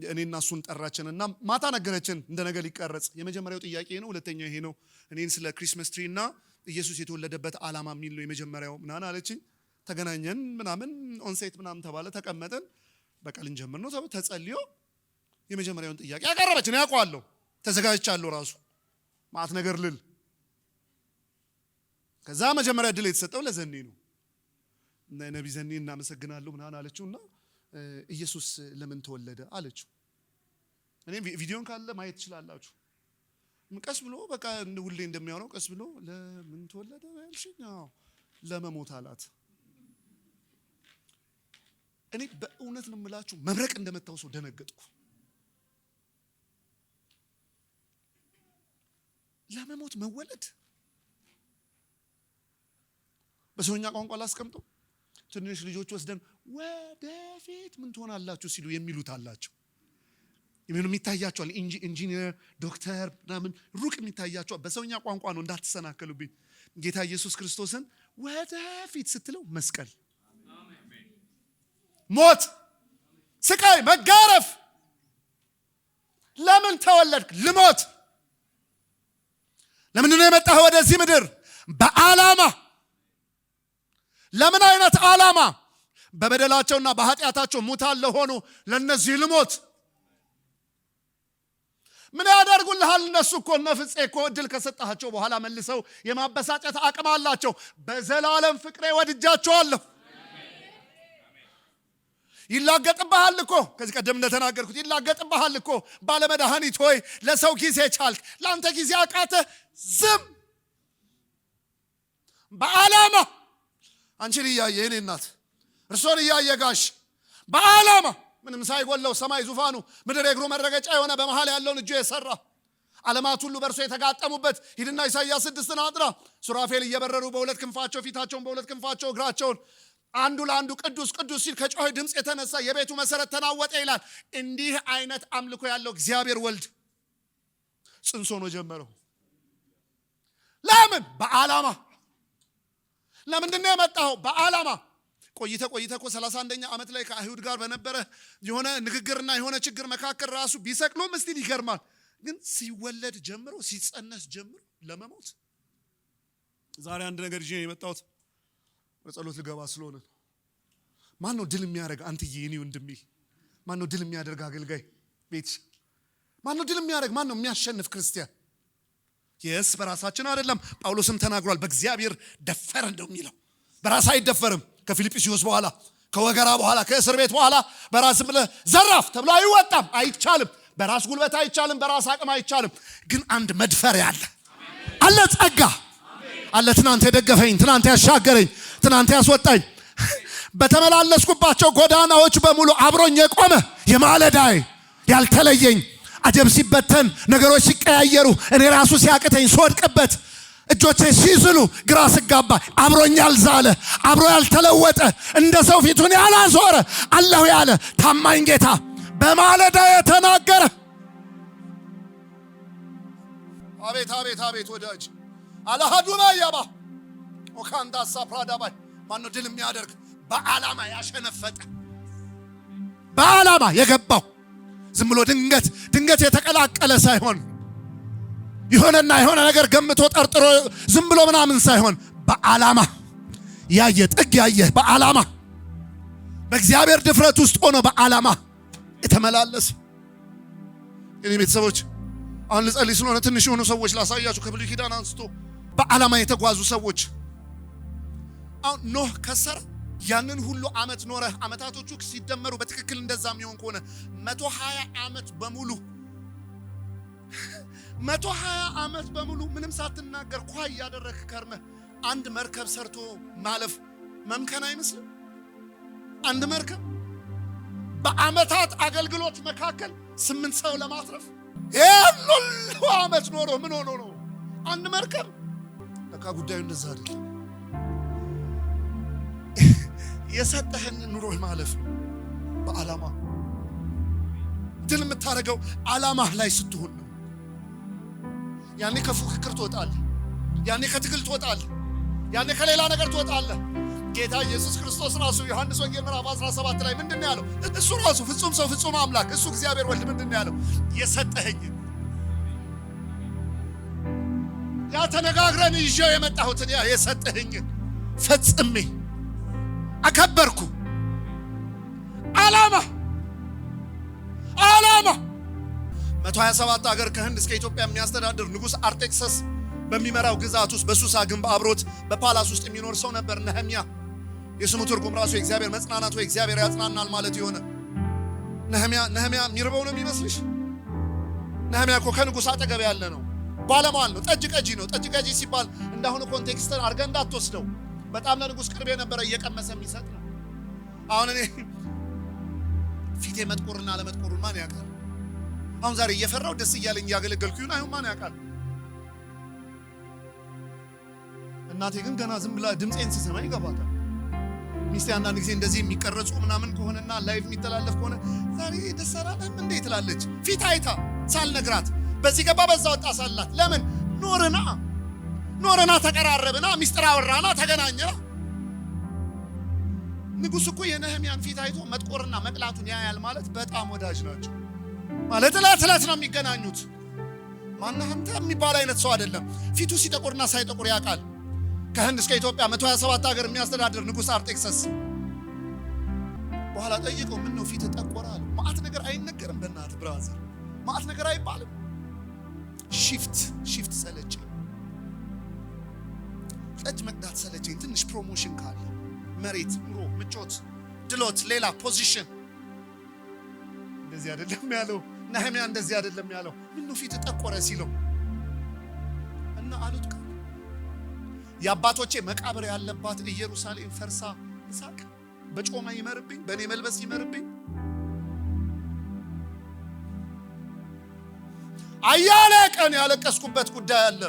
እኔና እሱን ጠራችንና ማታ ነገረችን እንደ ነገር ሊቀረጽ። የመጀመሪያው ጥያቄ ነው፣ ሁለተኛው ይሄ ነው። እኔን ስለ ክሪስማስ ትሪ እና ኢየሱስ የተወለደበት ዓላማ የሚል ነው የመጀመሪያው ምናምን አለችኝ። ተገናኘን ምናምን ኦንሴት ምናምን ተባለ፣ ተቀመጠን። በቃ ልንጀምር ነው ተጸልዮ የመጀመሪያውን ጥያቄ ያቀረበች። እኔ አውቀዋለሁ፣ ተዘጋጅቻለሁ ራሱ ማት ነገር ልል። ከዛ መጀመሪያ ድል የተሰጠው ለዘኔ ነው። ነቢ ዘኔ እናመሰግናለሁ ምናምን አለችውና ኢየሱስ ለምን ተወለደ አለችው። እኔ ቪዲዮን ካለ ማየት ትችላላችሁ። ቀስ ብሎ በቃ ሁሌ እንደሚያወራው ቀስ ብሎ ለምን ተወለደ ያልሽኝ? ለመሞት አላት። እኔ በእውነት ነው የምላችሁ መብረቅ እንደመታው ሰው ደነገጥኩ። ለመሞት መወለድ በሰውኛ ቋንቋ ላስቀምጠው። ትንሽ ልጆች ወስደን ወደፊት ምን ትሆናላችሁ ሲሉ የሚሉት አላቸው። የሚታያቸዋል ኢንጂነር፣ ዶክተር ምናምን ሩቅ የሚታያቸዋል። በሰውኛ ቋንቋ ነው እንዳትሰናከሉብኝ። ጌታ ኢየሱስ ክርስቶስን ወደፊት ስትለው መስቀል፣ ሞት፣ ስቃይ፣ መጋረፍ። ለምን ተወለድክ? ልሞት። ለምንድን ነው የመጣህ ወደዚህ ምድር? በዓላማ። ለምን አይነት ዓላማ? በበደላቸውና በኃጢአታቸው ሙታን ለሆኑ ለነዚህ ልሞት። ምን ያደርጉልሃል እነሱ? እኮ እነ ፍፄ እኮ እድል ከሰጣቸው በኋላ መልሰው የማበሳጨት አቅም አላቸው። በዘላለም ፍቅሬ ወድጃቸዋለሁ። ይላገጥብሃል እኮ፣ ከዚህ ቀደም እንደተናገርኩት ይላገጥብሃል እኮ። ባለመድኃኒት ሆይ ለሰው ጊዜ ቻልክ፣ ለአንተ ጊዜ አቃተ። ዝም በዓላማ። አንቺን እያየ የኔ እናት እርሶን እያየ ጋሽ በዓላማ ምንም ሳይጎለው ሰማይ ዙፋኑ ምድር የእግሩ መረገጫ የሆነ በመሃል ያለውን እጁ የሰራ ዓለማት ሁሉ በእርሶ የተጋጠሙበት። ሂድና ኢሳይያስ 6 አጥራ። ሱራፌል እየበረሩ በሁለት ክንፋቸው ፊታቸውን፣ በሁለት ክንፋቸው እግራቸውን አንዱ ለአንዱ ቅዱስ ቅዱስ ሲል ከጮኸ ድምፅ የተነሳ የቤቱ መሰረት ተናወጠ ይላል። እንዲህ አይነት አምልኮ ያለው እግዚአብሔር ወልድ ጽንሶ ነው ጀመረው። ለምን? በዓላማ። ለምንድን ነው የመጣው? በዓላማ። ቆይተ እኮ 31ኛ ዓመት ላይ ከአይሁድ ጋር በነበረ የሆነ ንግግርና የሆነ ችግር መካከል ራሱ ቢሰቅሉም እስቲል ይገርማል። ግን ሲወለድ ጀምሮ ሲጸነስ ጀምሮ ለመሞት። ዛሬ አንድ ነገር ይዤ የመጣሁት በጸሎት ልገባ ስለሆነ ማን ነው ድል የሚያደርግ? አንተዬ የኔ ወንድሜ ማን ነው ድል የሚያደርግ አገልጋይ? ቤት ማን ነው ድል የሚያደርግ? ማን ነው የሚያሸንፍ ክርስቲያን? የስ በራሳችን አይደለም። ጳውሎስም ተናግሯል። በእግዚአብሔር ደፈረ እንደው የሚለው በራስ አይደፈርም። ከፊልጵስዩስ በኋላ ከወገራ በኋላ ከእስር ቤት በኋላ በራስ ብለህ ዘራፍ ተብሎ አይወጣም፣ አይቻልም። በራስ ጉልበት አይቻልም፣ በራስ አቅም አይቻልም። ግን አንድ መድፈሪያ አለ ጸጋ አለ ትናንት የደገፈኝ፣ ትናንት ያሻገረኝ፣ ትናንት ያስወጣኝ፣ በተመላለስኩባቸው ጎዳናዎች በሙሉ አብሮኝ የቆመ የማለዳይ ያልተለየኝ አጀብ ሲበተን ነገሮች ሲቀያየሩ እኔ ራሱ ሲያቅተኝ ስወድቅበት እጆቼ ሲዝሉ ግራ ስጋባ አብሮኝ ያልዛለ አብሮ ያልተለወጠ እንደ ሰው ፊቱን ያላዞረ አለሁ ያለ ታማኝ ጌታ በማለዳ የተናገረ አቤት አቤት አቤት ወዳጅ አላሃዱና ያባ ወካንዳ ሳፕራዳባይ ማነው ድል የሚያደርግ በዓላማ ያሸነፈጠ በዓላማ የገባው ዝም ብሎ ድንገት የተቀላቀለ ሳይሆን የሆነና የሆነ ነገር ገምቶ ጠርጥሮ ዝም ብሎ ምናምን ሳይሆን በዓላማ ያየ ጥግ ያየ በዓላማ በእግዚአብሔር ድፍረት ውስጥ ሆኖ በዓላማ የተመላለሰ የኔ ቤተሰቦች አሁን ልጸልይ ስለሆነ ትንሽ የሆኑ ሰዎች ላሳያችሁ ከብሉይ ኪዳን አንስቶ በዓላማ የተጓዙ ሰዎች አሁን ኖህ ከሰረ ያንን ሁሉ ዓመት ኖረ ዓመታቶቹ ሲደመሩ በትክክል እንደዛ የሚሆን ከሆነ 120 ዓመት በሙሉ 120 ዓመት በሙሉ ምንም ሳትናገር ኳይ ያደረክ ከርመ አንድ መርከብ ሰርቶ ማለፍ መምከን አይመስልም? አንድ መርከብ በዓመታት አገልግሎት መካከል 8 ሰው ለማትረፍ ሁሉ ዓመት ኖሮ ምን ሆኖ ነው አንድ መርከብ? ለካ ጉዳዩ እንደዛ አይደለም። የሰጠህን ኑሮ ማለፍ በዓላማ ድል የምታደርገው ዓላማህ ላይ ስትሆን ነው። ያኔ ከፉክክር ትወጣለህ፣ ያኔ ከትግል ትወጣለህ፣ ያኔ ከሌላ ነገር ትወጣለህ። ጌታ ኢየሱስ ክርስቶስ ራሱ ዮሐንስ ወንጌል ምዕራፍ 17 ላይ ምንድን ነው ያለው? እሱ ራሱ ፍጹም ሰው ፍጹም አምላክ እሱ እግዚአብሔር ወልድ ምንድን ነው ያለው? የሰጠኸኝ ያ ተነጋግረን ይዤው የመጣሁትን ያ የሰጠኸኝ ፈጽሜ አከበርኩ። ዓላማ 127 ሀገር ከህንድ እስከ ኢትዮጵያ የሚያስተዳድር ንጉሥ አርጤክሰስ በሚመራው ግዛት ውስጥ በሱሳ ግንብ አብሮት በፓላስ ውስጥ የሚኖር ሰው ነበር ነህምያ። የስሙ ትርጉም ራሱ የእግዚአብሔር መጽናናት ወይ እግዚአብሔር ያጽናናል ማለት የሆነ ነህምያ የሚርበው ነው የሚመስልሽ? ነህምያ እኮ ከንጉሥ አጠገብ ያለ ነው። ባለሟል ነው። ጠጅ ቀጂ ነው። ጠጅ ቀጂ ሲባል እንዳሁኑ ኮንቴክስትን አድርገህ እንዳትወስደው። በጣም ለንጉሥ ቅርብ የነበረ እየቀመሰ የሚሰጥ ነው። አሁን እኔ ፊቴ መጥቆርና ለመጥቆሩን ማን ያውቃል? አሁን ዛሬ እየፈራው ደስ እያለኝ እያገለገልኩ ይሁን አይሁን ማን ያውቃል? እናቴ ግን ገና ዝም ብላ ድምፄን ስሰማ ይገባታል። ሚስቴ አንዳንድ ጊዜ እንደዚህ የሚቀረጹ ምናምን ከሆነና ላይቭ የሚተላለፍ ከሆነ ዛሬ ደስ አላለህም እንዴ ትላለች። ፊት አይታ ሳልነግራት በዚህ ገባ በዛ ወጣ ሳላት ለምን ኖርና ተቀራረብና ሚስጥር አወራና ተገናኘና። ንጉሥ እኮ የነህምያን ፊት አይቶ መጥቆርና መቅላቱን ያያል ማለት በጣም ወዳጅ ናቸው ማለት እለት ነው የሚገናኙት። ማነህ አንተ የሚባል አይነት ሰው አይደለም። ፊቱ ሲጠቆርና ሳይጠቆር ያውቃል። ከህንድ እስከ ኢትዮጵያ 127 ሀገር የሚያስተዳድር ንጉሥ አርጤክሰስ በኋላ ጠይቀው ምን ነው ፊት ጠቆራል? ማአት ነገር አይነገርም። በእናት ብራዘር ማአት ነገር አይባልም። ሺፍት ሰለቸኝ፣ ጠጅ መቅዳት ሰለቸኝ፣ ትንሽ ፕሮሞሽን ካለ መሬት፣ ኑሮ፣ ምቾት፣ ድሎት፣ ሌላ ፖዚሽን። እንደዚህ አይደለም ያለው ነህምያ፣ እንደዚህ አይደለም ያለው። ምን ነው ፊት ጠቆረ ሲለው እና አሉት የአባቶቼ መቃብር ያለባት ኢየሩሳሌም ፈርሳ እሳቅ በጮማ ይመርብኝ፣ በእኔ መልበስ ይመርብኝ። አያሌ ቀን ያለቀስኩበት ጉዳይ አለ።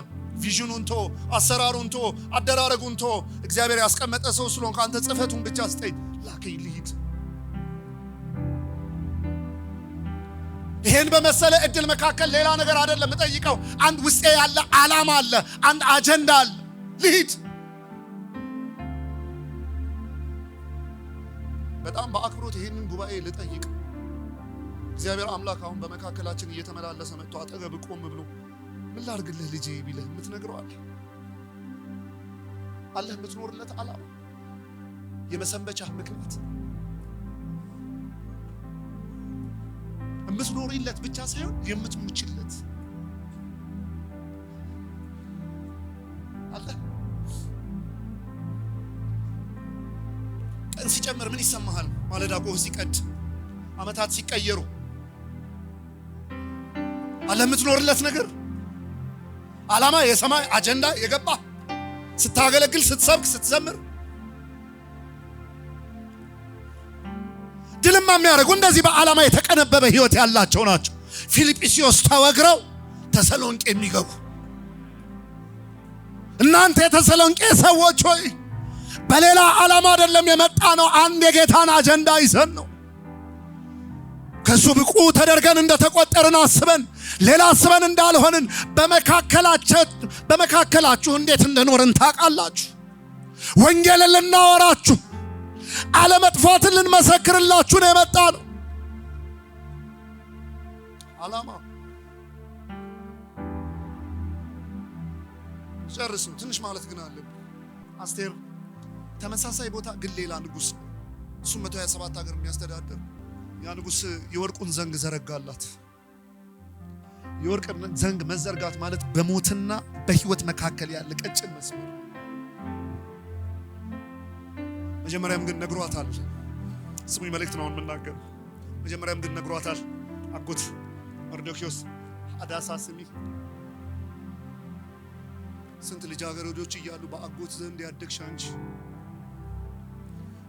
ቪዥኑን ቶ፣ አሰራሩን ቶ፣ አደራረጉን ቶ፣ እግዚአብሔር ያስቀመጠ ሰው ስለሆንክ አንተ ጽፈቱን ብቻ ስጠኝ፣ ላከኝ ልሂድ። ይሄን በመሰለ እድል መካከል ሌላ ነገር አይደለም እጠይቀው። አንድ ውስጤ ያለ ዓላማ አለ፣ አንድ አጀንዳ አለ። ልሂድ። በጣም በአክብሮት ይሄንን ጉባኤ ልጠይቅ። እግዚአብሔር አምላክ አሁን በመካከላችን እየተመላለሰ መጥቶ አጠገብ ቆም ብሎ ምን ላድርግልህ ልጄ ቢልህ የምትነግረው አለ የምትኖርለት ዓላማ፣ የመሰንበቻ ምክንያት የምትኖርለት ብቻ ሳይሆን የምትሙችለት አለ። ቀን ሲጨምር ምን ይሰማሃል? ማለዳ ጎህ ሲቀድ፣ ዓመታት ሲቀየሩ አለ የምትኖርለት ነገር፣ ዓላማ፣ የሰማይ አጀንዳ የገባ ስታገለግል፣ ስትሰብክ፣ ስትዘምር ድልማ የሚያደርጉ እንደዚህ በዓላማ የተቀነበበ ህይወት ያላቸው ናቸው። ፊልጵስዩስ ተወግረው ተሰሎንቄ የሚገቡ እናንተ የተሰሎንቄ ሰዎች ሆይ በሌላ ዓላማ አይደለም የመጣ ነው። አንድ የጌታን አጀንዳ ይዘን ነው። ከሱ ብቁ ተደርገን እንደተቆጠርን አስበን ሌላ አስበን እንዳልሆንን በመካከላችሁ እንዴት እንደኖርን ታውቃላችሁ። ወንጌልን ልናወራችሁ አለመጥፋትን ልንመሰክርላችሁ ነው የመጣ ነው። ዓላማ ጨርሱ። ትንሽ ማለት ግን አለ። አስቴር ተመሳሳይ ቦታ ግን ሌላ ንጉስ፣ እሱ 127 ሀገር የሚያስተዳድር ያ ንጉስ የወርቁን ዘንግ ዘረጋላት። የወርቅ ዘንግ መዘርጋት ማለት በሞትና በህይወት መካከል ያለ ቀጭን መስመር። መጀመሪያም ግን ነግሯታል። ስሙኝ፣ መልእክት ነው የምናገር። መጀመሪያም ግን ነግሯታል። አጎት መርዶክዮስ አዳሳ ስሚ፣ ስንት ልጃገረዶች እያሉ በአጎት ዘንድ ያደግሽ አንቺ፣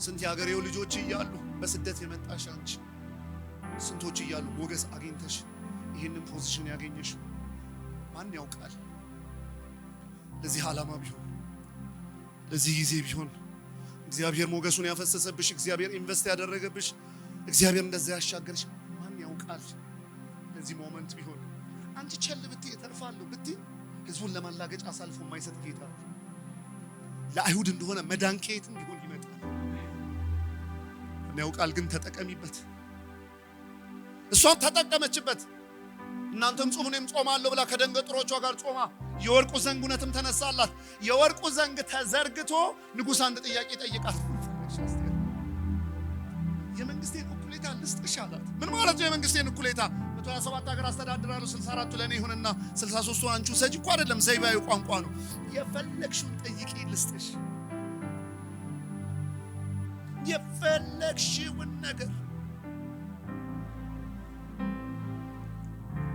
ስንት የአገሬው ልጆች እያሉ በስደት የመጣሽ አንቺ፣ ስንቶች እያሉ ሞገስ አግኝተሽ ይህንን ፖዚሽን ያገኘሽ ማን ያውቃል? ለዚህ ዓላማ ቢሆን ለዚህ ጊዜ ቢሆን እግዚአብሔር ሞገሱን ያፈሰሰብሽ፣ እግዚአብሔር ኢንቨስት ያደረገብሽ፣ እግዚአብሔር እንደዛ ያሻገርሽ ማን ያውቃል? ለዚህ ሞመንት ቢሆን አንቺ ቸል ብትይ እተርፋለሁ ብትይ ህዝቡን ለማላገጫ አሳልፎ የማይሰጥ ጌታ ለአይሁድ እንደሆነ መዳን ከየትም ቢሆን ይመጣል። ማን ያውቃል? ግን ተጠቀሚበት። እሷም ተጠቀመችበት። እናንተም ጾሙ እኔም ጾማለሁ ብላ ከደንገጥሮቿ ጋር ጾማ የወርቁ ዘንግ እውነትም ተነሳላት። የወርቁ ዘንግ ተዘርግቶ ንጉሥ አንድ ጥያቄ ጠይቃት። የመንግስቴን እኩሌታ ልስጥሽ አላት። ምን ማለት ነው የመንግስቴን እኩሌታ? 127 ሀገር አስተዳድራለሁ፣ 64ቱ ለኔ ይሁንና 63ቱ አንቺ ሰጂ እኮ አይደለም፣ ዘይባዊ ቋንቋ ነው። የፈለግሽውን ጠይቂ ልስጥሽ። የፈለግሽውን ነገር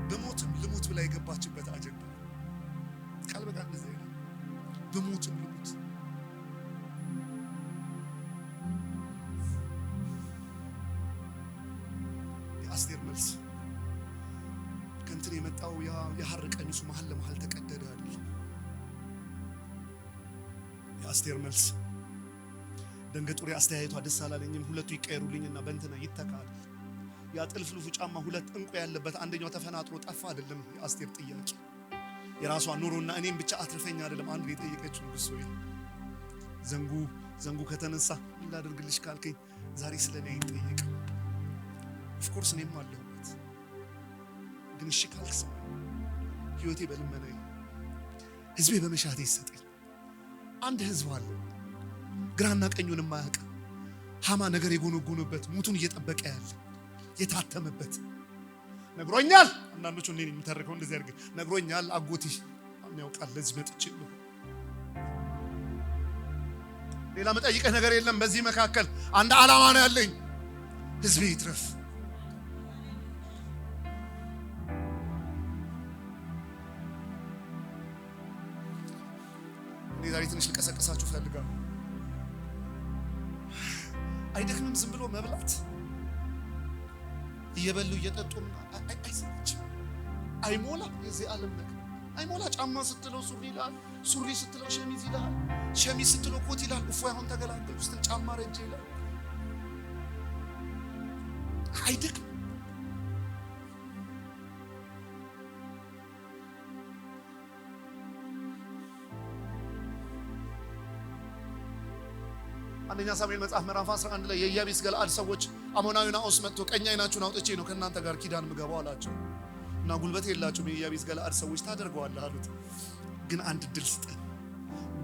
በሞትም ልሙት ብላ የገባችበት አጀንዳ ቃል በቃል እንደዚህ አይደለም። በሞትም ልሙት። የአስቴር መልስ ከእንትን የመጣው የሐር ቀሚሱ መሀል ለመሀል ተቀደደ አይደል? የአስቴር መልስ ደንገጡሪ አስተያየቷ ደስ አላለኝም፣ ሁለቱ ይቀየሩልኝና በእንትና ይተካል። ያ ጥልፍልፉ ጫማ ሁለት እንቁ ያለበት አንደኛው ተፈናጥሮ ጠፋ አይደለም የአስቴር ጥያቄ። የራሷ ኑሮና እኔም ብቻ አትርፈኝ አይደለም አንድ የጠየቀችው ንጉሥ ሆይ ዘንጉ ከተነሳ ምን ላደርግልሽ ካልከኝ ዛሬ ስለኔ ይጠየቅ። ኦፍ ኮርስ እኔም አለሁበት፣ ግን እሺ ካልክስ ህይወቴ በልመናዬ ህዝቤ በመሻቴ ይሰጠኝ። አንድ ህዝብ አለ ግራና ቀኙን የማያውቅ ሃማ ነገር የጎነጎነበት ሙቱን እየጠበቀ ያለ የታተመበት ነግሮኛል። አንዳንዶቹ እኔን የሚተርከው እንደዚህ አድርገ ነግሮኛል። አጎቴ ማን ያውቃል? ለዚህ መጥቼ ነው። ሌላ መጠይቀህ ነገር የለም። በዚህ መካከል አንድ ዓላማ ነው ያለኝ፣ ህዝቤ ይትረፍ። እኔ ዛሬ ትንሽ ልቀሰቅሳችሁ ፈልጋለሁ። አይደክምም ዝም ብሎ መብላት እየበሉ እየጠጡና አይሰማችም። አይሞላ የዚህ ዓለም ነገር አይሞላ። ጫማ ስትለው ሱሪ ይላል፣ ሱሪ ስትለው ሸሚዝ ይላል፣ ሸሚዝ ስትለው ኮት ይላል። እፎይ አሁን ተገላገልኩ ስትል ጫማ ረጅ ይላል። አይደክም። አንደኛ ሳሙኤል መጽሐፍ ምዕራፍ 11 ላይ የኢያቢስ ገለዓድ ሰዎች አሞናዊው ናዖስ መጥቶ ቀኝ ዓይናችሁን አውጥቼ ነው ከእናንተ ጋር ኪዳን ምገባው አላቸው። እና ጉልበት የላችሁም የኢያቢስ ገለዓድ ሰዎች ታደርገዋለህ አሉት። ግን አንድ ድል ስጠን፣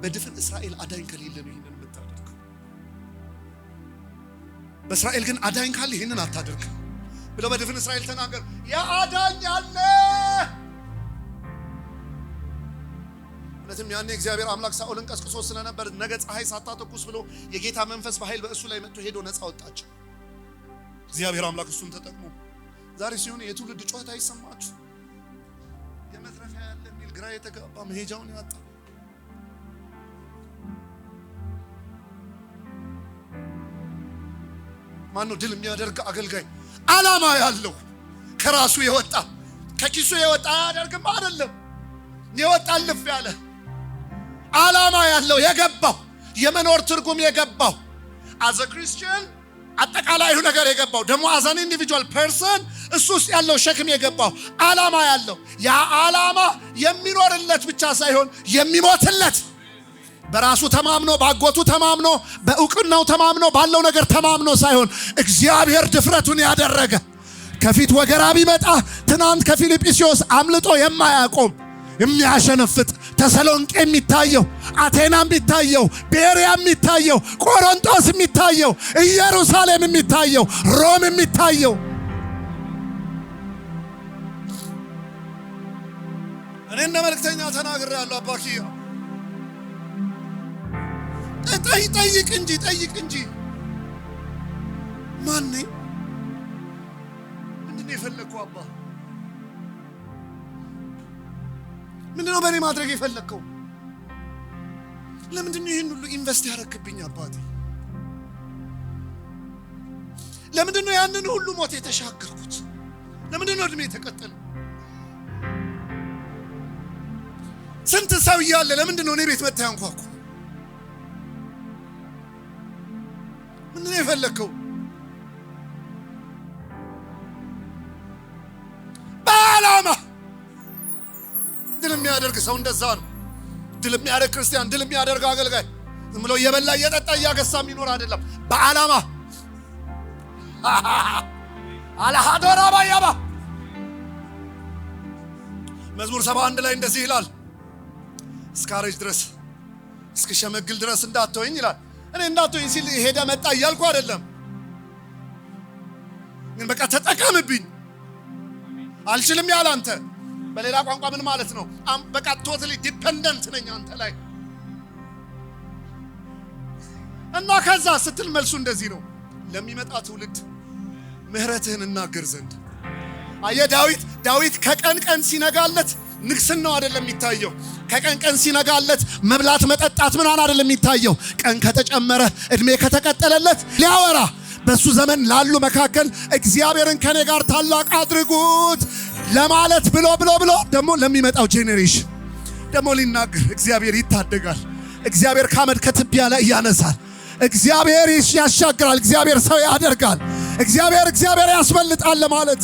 በድፍን እስራኤል አዳኝ ከሌለ ነው ይሄንን የምታደርገው። በእስራኤል ግን አዳኝ ካለ ይሄንን አታደርግ ብለው በድፍን እስራኤል ተናገር። ያ አዳኝ አለ። እነዚህም ያኔ እግዚአብሔር አምላክ ሳኦልን ቀስቅሶ ስለነበር ነገ ፀሐይ ሳታተኩስ ብሎ የጌታ መንፈስ በኃይል በእሱ ላይ መጥቶ ሄዶ ነፃ ወጣቸው። እግዚአብሔር አምላክ እሱን ተጠቅሞ ዛሬ ሲሆን የትውልድ ጩኸት አይሰማችሁ? የመትረፊያ ያለ የሚል ግራ የተጋባ መሄጃውን ያጣ ማነው ድል የሚያደርግ አገልጋይ? ዓላማ ያለው ከራሱ የወጣ ከኪሱ የወጣ አያደርግም አይደለም። የወጣ ልፍ ያለ ዓላማ ያለው የገባው የመኖር ትርጉም የገባው as a Christian አጠቃላዩ ነገር የገባው ደግሞ as an individual person እሱ ውስጥ ያለው ሸክም የገባው ዓላማ ያለው ያ ዓላማ የሚኖርለት ብቻ ሳይሆን የሚሞትለት በራሱ ተማምኖ ባጎቱ ተማምኖ በእውቅናው ተማምኖ ባለው ነገር ተማምኖ ሳይሆን እግዚአብሔር ድፍረቱን ያደረገ ከፊት ወገራ ቢመጣ ትናንት ከፊልጵስዩስ አምልጦ የማያቆም የሚያሸነፍጥ ተሰሎንቄ የሚታየው አቴና የሚታየው ቤሪያ የሚታየው ቆሮንቶስ የሚታየው ኢየሩሳሌም የሚታየው ሮም የሚታየው እኔ እንደ መልእክተኛ ተናግሬያለሁ። አባኪያ ጠይቅ እንጂ ማን ነኝ? ምንድነው የፈለግከው? አባ ምንድነው በእኔ ማድረግ የፈለግከው? ለምንድነው ይህን ሁሉ ኢንቨስት ያደረክብኝ? አባቴ ለምንድነው ያንን ሁሉ ሞት የተሻገርኩት? ለምንድነው እድሜ የተቀጠለው? ስንት ሰው እያለ ለምንድነው እኔ ቤት መጥተህ አንኳኩ? ምንድነው የፈለግከው? በዓላማ ድል የሚያደርግ ሰው እንደዛ ነው። ድል የሚያደርግ ክርስቲያን፣ ድል የሚያደርግ አገልጋይ ዝም ብሎ እየበላ እየጠጣ እያገሳ የሚኖር አይደለም። በዓላማ አላሃዶራ ባያባ መዝሙር 71 ላይ እንደዚህ ይላል፣ እስካረጅ ድረስ እስከሸመግል ድረስ እንዳትተወኝ ይላል። እኔ እንዳትተወኝ ሲል ሄደ መጣ እያልኩ አይደለም፣ ግን በቃ ተጠቀምብኝ። አልችልም ያለ አንተ በሌላ ቋንቋ ምን ማለት ነው? በቃ ቶታሊ ዲፔንደንት ነኝ አንተ ላይ እና ከዛ ስትል መልሱ እንደዚህ ነው፣ ለሚመጣ ትውልድ ምህረትህን እናገር ዘንድ። አየ ዳዊት ከቀን ቀን ሲነጋለት ንግስናው አይደለም የሚታየው። ከቀን ቀን ሲነጋለት መብላት መጠጣት ምናን አይደለም የሚታየው። ቀን ከተጨመረ እድሜ ከተቀጠለለት ሊያወራ በሱ ዘመን ላሉ መካከል እግዚአብሔርን ከኔ ጋር ታላቅ አድርጉት ለማለት ብሎ ደግሞ ለሚመጣው ጄኔሬሽን ደግሞ ሊናገር እግዚአብሔር ይታደጋል። እግዚአብሔር ካመድ ከትቢያ ላይ ያነሳል። እግዚአብሔር ያሻግራል። እግዚአብሔር ሰው ያደርጋል። እግዚአብሔር ያስበልጣል ለማለት